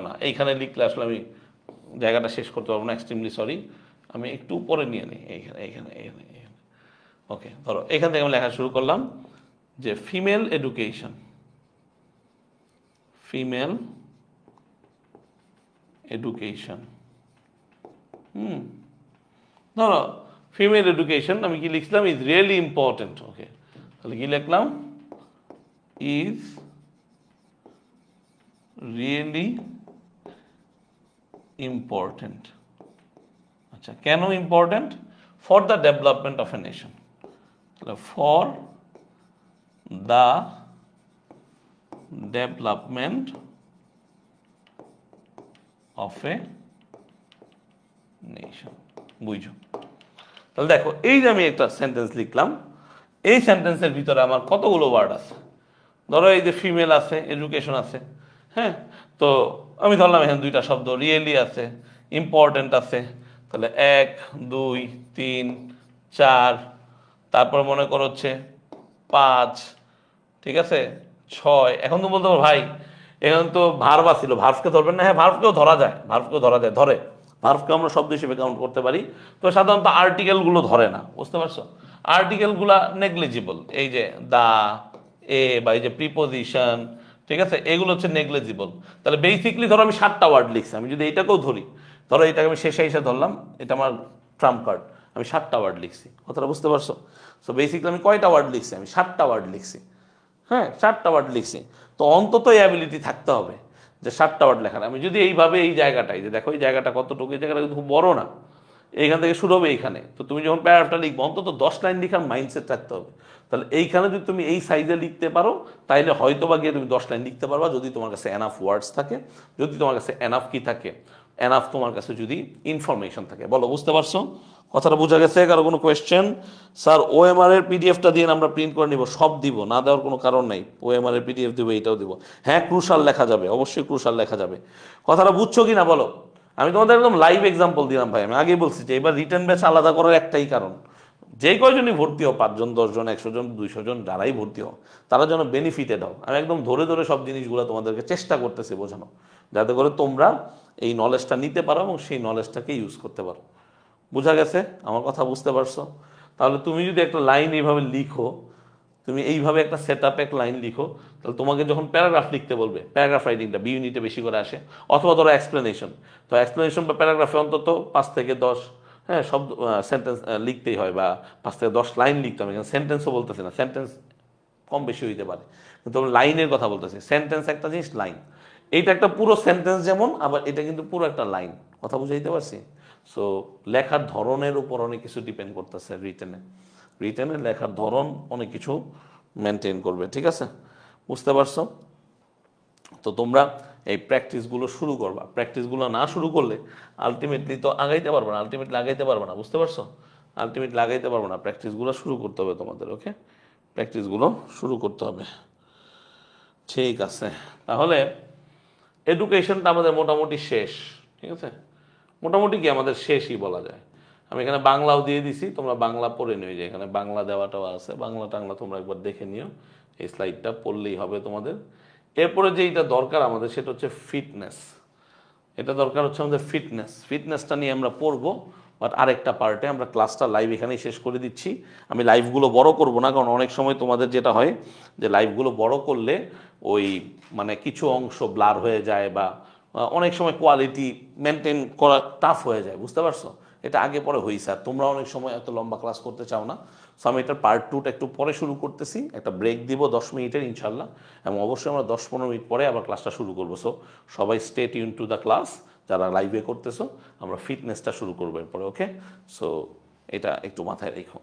না এইখানে লিখলে আসলে আমি জায়গাটা শেষ করতে পারবো না, এক্সট্রিমলি সরি। আমি একটু উপরে নিয়ে নিই, এইখানে এইখানে এইখানে এইখানে। ওকে, ধরো এখান থেকে আমি লেখা শুরু করলাম যে ফিমেল এডুকেশন, ফিমেল এডুকেশন। ধরো ফিমেল এডুকেশন আমি কি লিখলাম? Is really important. ওকে, তাহলে কি লিখলাম? Is really important. আচ্ছা, কেন important? For the development of a nation. তাহলে for the development of a nation. বুঝছো? তাহলে দেখো এই যে আমি একটা সেন্টেন্স লিখলাম, এই সেন্টেন্সের ভিতরে আমার কতগুলো ওয়ার্ড আছে। ধরো এই যে ফিমেল আছে, এডুকেশন আছে, হ্যাঁ, তো আমি ধরলাম এখানে 2টা শব্দ, রিয়েলি আছে, ইম্পর্টেন্ট আছে। তাহলে 1 2 3 4, তারপর মনে করো হচ্ছে 5, ঠিক আছে, 6। এখন তো বলতে পারো ভাই এখন তো ভার্ব ছিল, ভার্বকে ধরবেন না? হ্যাঁ, ভার্বকেও ধরা যায়, ভার্বকেও ধরা যায়, ধরে ভার্বকে আমরা শব্দ হিসেবে কাউন্ট করতে পারি, তো সাধারণত আর্টিকেলগুলো ধরে না, বুঝতে পারছো? আর্টিকেলগুলা নেগলিজিবল, এই যে দা, এ বা এই যে প্রিপোজিশন, ঠিক আছে, এগুলো হচ্ছে নেগলিজিবল। তাহলে বেসিকলি ধরো আমি 7টা ওয়ার্ড লিখছি, আমি যদি এইটাকেও ধরি, ধরো এটাকে আমি শেষে এসে ধরলাম, এটা আমার ট্রাম্প কার্ড, আমি 7টা ওয়ার্ড লিখছি, কথাটা বুঝতে পারছো? সো বেসিকলি আমি কয়টা ওয়ার্ড লিখছি? আমি 7টা ওয়ার্ড লিখছি, হ্যাঁ 7টা ওয়ার্ড লিখছি। তো অন্তত এই অ্যাবিলিটি থাকতে হবে যে 7টা ওয়ার্ড লেখার। আমি যদি এইভাবে এই জায়গাটায়, যে দেখো এই জায়গাটা কতটুকু, এই জায়গাটা কিন্তু খুব বড় না, এইখান থেকে শুরু হবে এইখানে, তো তুমি যখন প্যারাগ্রাফটা লিখবো অন্তত 10 লাইন লেখার মাইন্ডসেট থাকতে হবে। তাহলে এইখানে যদি তুমি এই সাইজে লিখতে পারো, তাইলে হয়তো বা গিয়ে তুমি 10 লাইন লিখতে পারবা, যদি তোমার কাছে এনাফ ওয়ার্ডস থাকে, যদি তোমার কাছে এনাফ কি থাকে, এনাফ তোমার কাছে যদি ইনফরমেশন থাকে। বলো, বুঝতে পারছো? কথাটা বোঝা গেছে? কারো কোনো কোয়েশ্চেন? স্যার ওএমআর এর পিডিএফটা দিয়ে আমরা প্রিন্ট করে নিব, সব দিব, না দেওয়ার কোনো কারণ নেই। ওএমআর এর পিডিএফ দিব, এইটাও দিব। হ্যাঁ ক্রুশাল লেখা যাবে, অবশ্যই ক্রুশাল লেখা যাবে। কথাটা বুঝছো কি না বলো? আমি তোমাদের একদম লাইভ এক্সাম্পল দিলাম ভাই, আমি আগেই বলছি যে এবার রিটার্ন ব্যাচ আলাদা করার একটাই কারণ, যে কয়জনই ভর্তি হও, 5 জন 10 জন 100 জন 200 জন যারাই ভর্তি হও, তারা যেন বেনিফিটেড হও। আমি একদম ধরে ধরে সব জিনিসগুলো তোমাদেরকে চেষ্টা করতেছি বোঝানো, যাতে করে তোমরা এই নলেজটা নিতে পারো এবং সেই নলেজটাকে ইউজ করতে পারো। বোঝা গেছে? আমার কথা বুঝতে পারছো? তাহলে তুমি যদি একটা লাইন এইভাবে লিখো, তুমি এইভাবে একটা সেট আপে একটা লাইন লিখো, তাহলে তোমাকে যখন প্যারাগ্রাফ লিখতে বলবে, প্যারাগ্রাফ রাইটিংটা বি ইউনিটে বেশি করে আসে, অথবা ধরো এক্সপ্লেনেশন, তো এক্সপ্লেনেশন বা প্যারাগ্রাফে অন্তত 5 থেকে 10 হ্যাঁ শব্দ সেন্টেন্স লিখতেই হয়, বা 5 থেকে 10 লাইন লিখতে হবে। এখানে সেন্টেন্সও বলতেছি না, সেন্টেন্স কম বেশি হইতে পারে, কিন্তু আমি লাইনের কথা বলতেছি। সেন্টেন্স একটা জিনিস, লাইন এইটা একটা পুরো সেন্টেন্স যেমন, আবার এটা কিন্তু পুরো একটা লাইন। কথা বুঝাইতে পারছি? সো লেখার ধরনের উপর অনেক কিছু ডিপেন্ড করতেছে রিটেনে, রিটেনে লেখার ধরন অনেক কিছু মেনটেন করবে, ঠিক আছে? বুঝতে পারছো? তো তোমরা এই প্র্যাকটিসগুলো শুরু করবা, প্র্যাকটিসগুলো না শুরু করলে আলটিমেটলি তো আগাইতে পারবে না, আলটিমেটলি আগাইতে পারবে না, বুঝতে পারছো? আলটিমেটলি আগাইতে পারবে না, প্র্যাকটিসগুলো শুরু করতে হবে তোমাদের, ওকে? প্র্যাকটিসগুলো শুরু করতে হবে, ঠিক আছে? তাহলে এডুকেশনটা আমাদের মোটামুটি শেষ, ঠিক আছে? মোটামুটি কি আমাদের শেষই বলা যায়। আমি এখানে বাংলাও দিয়ে দিছি, তোমরা বাংলা পড়ে নিও, যে এখানে বাংলা দেওয়াটাও আছে, বাংলা টাংলা তোমরা একবার দেখে নিও, এই স্লাইডটা পড়লেই হবে তোমাদের। এরপরে যেইটা দরকার আমাদের সেটা হচ্ছে ফিটনেস, এটা দরকার হচ্ছে আমাদের ফিটনেস। ফিটনেসটা নিয়ে আমরা পড়বো, বাট আরেকটা পার্টে। আমরা ক্লাসটা লাইভ এখানেই শেষ করে দিচ্ছি। আমি লাইভগুলো বড় করব না, কারণ অনেক সময় তোমাদের যেটা হয় যে লাইভগুলো বড় করলে ওই মানে কিছু অংশ ব্লার হয়ে যায়, বা অনেক সময় কোয়ালিটি মেনটেন করা টাফ হয়ে যায়, বুঝতে পারছো? এটা আগে পরে হয়েছে, আর তোমরা অনেক সময় এত লম্বা ক্লাস করতে চাও না। সো আমি এটার পার্ট 2টা একটু পরে শুরু করতেছি, একটা ব্রেক দিব 10 মিনিটের ইনশাল্লাহ, এবং অবশ্যই আমরা 10-15 মিনিট পরে আবার ক্লাসটা শুরু করবো। সো সবাই stay tune to the class, যারা লাইভে করতেছো। আমরা ফিটনেসটা শুরু করবো এরপরে, ওকে? সো এটা একটু মাথায় রেখো।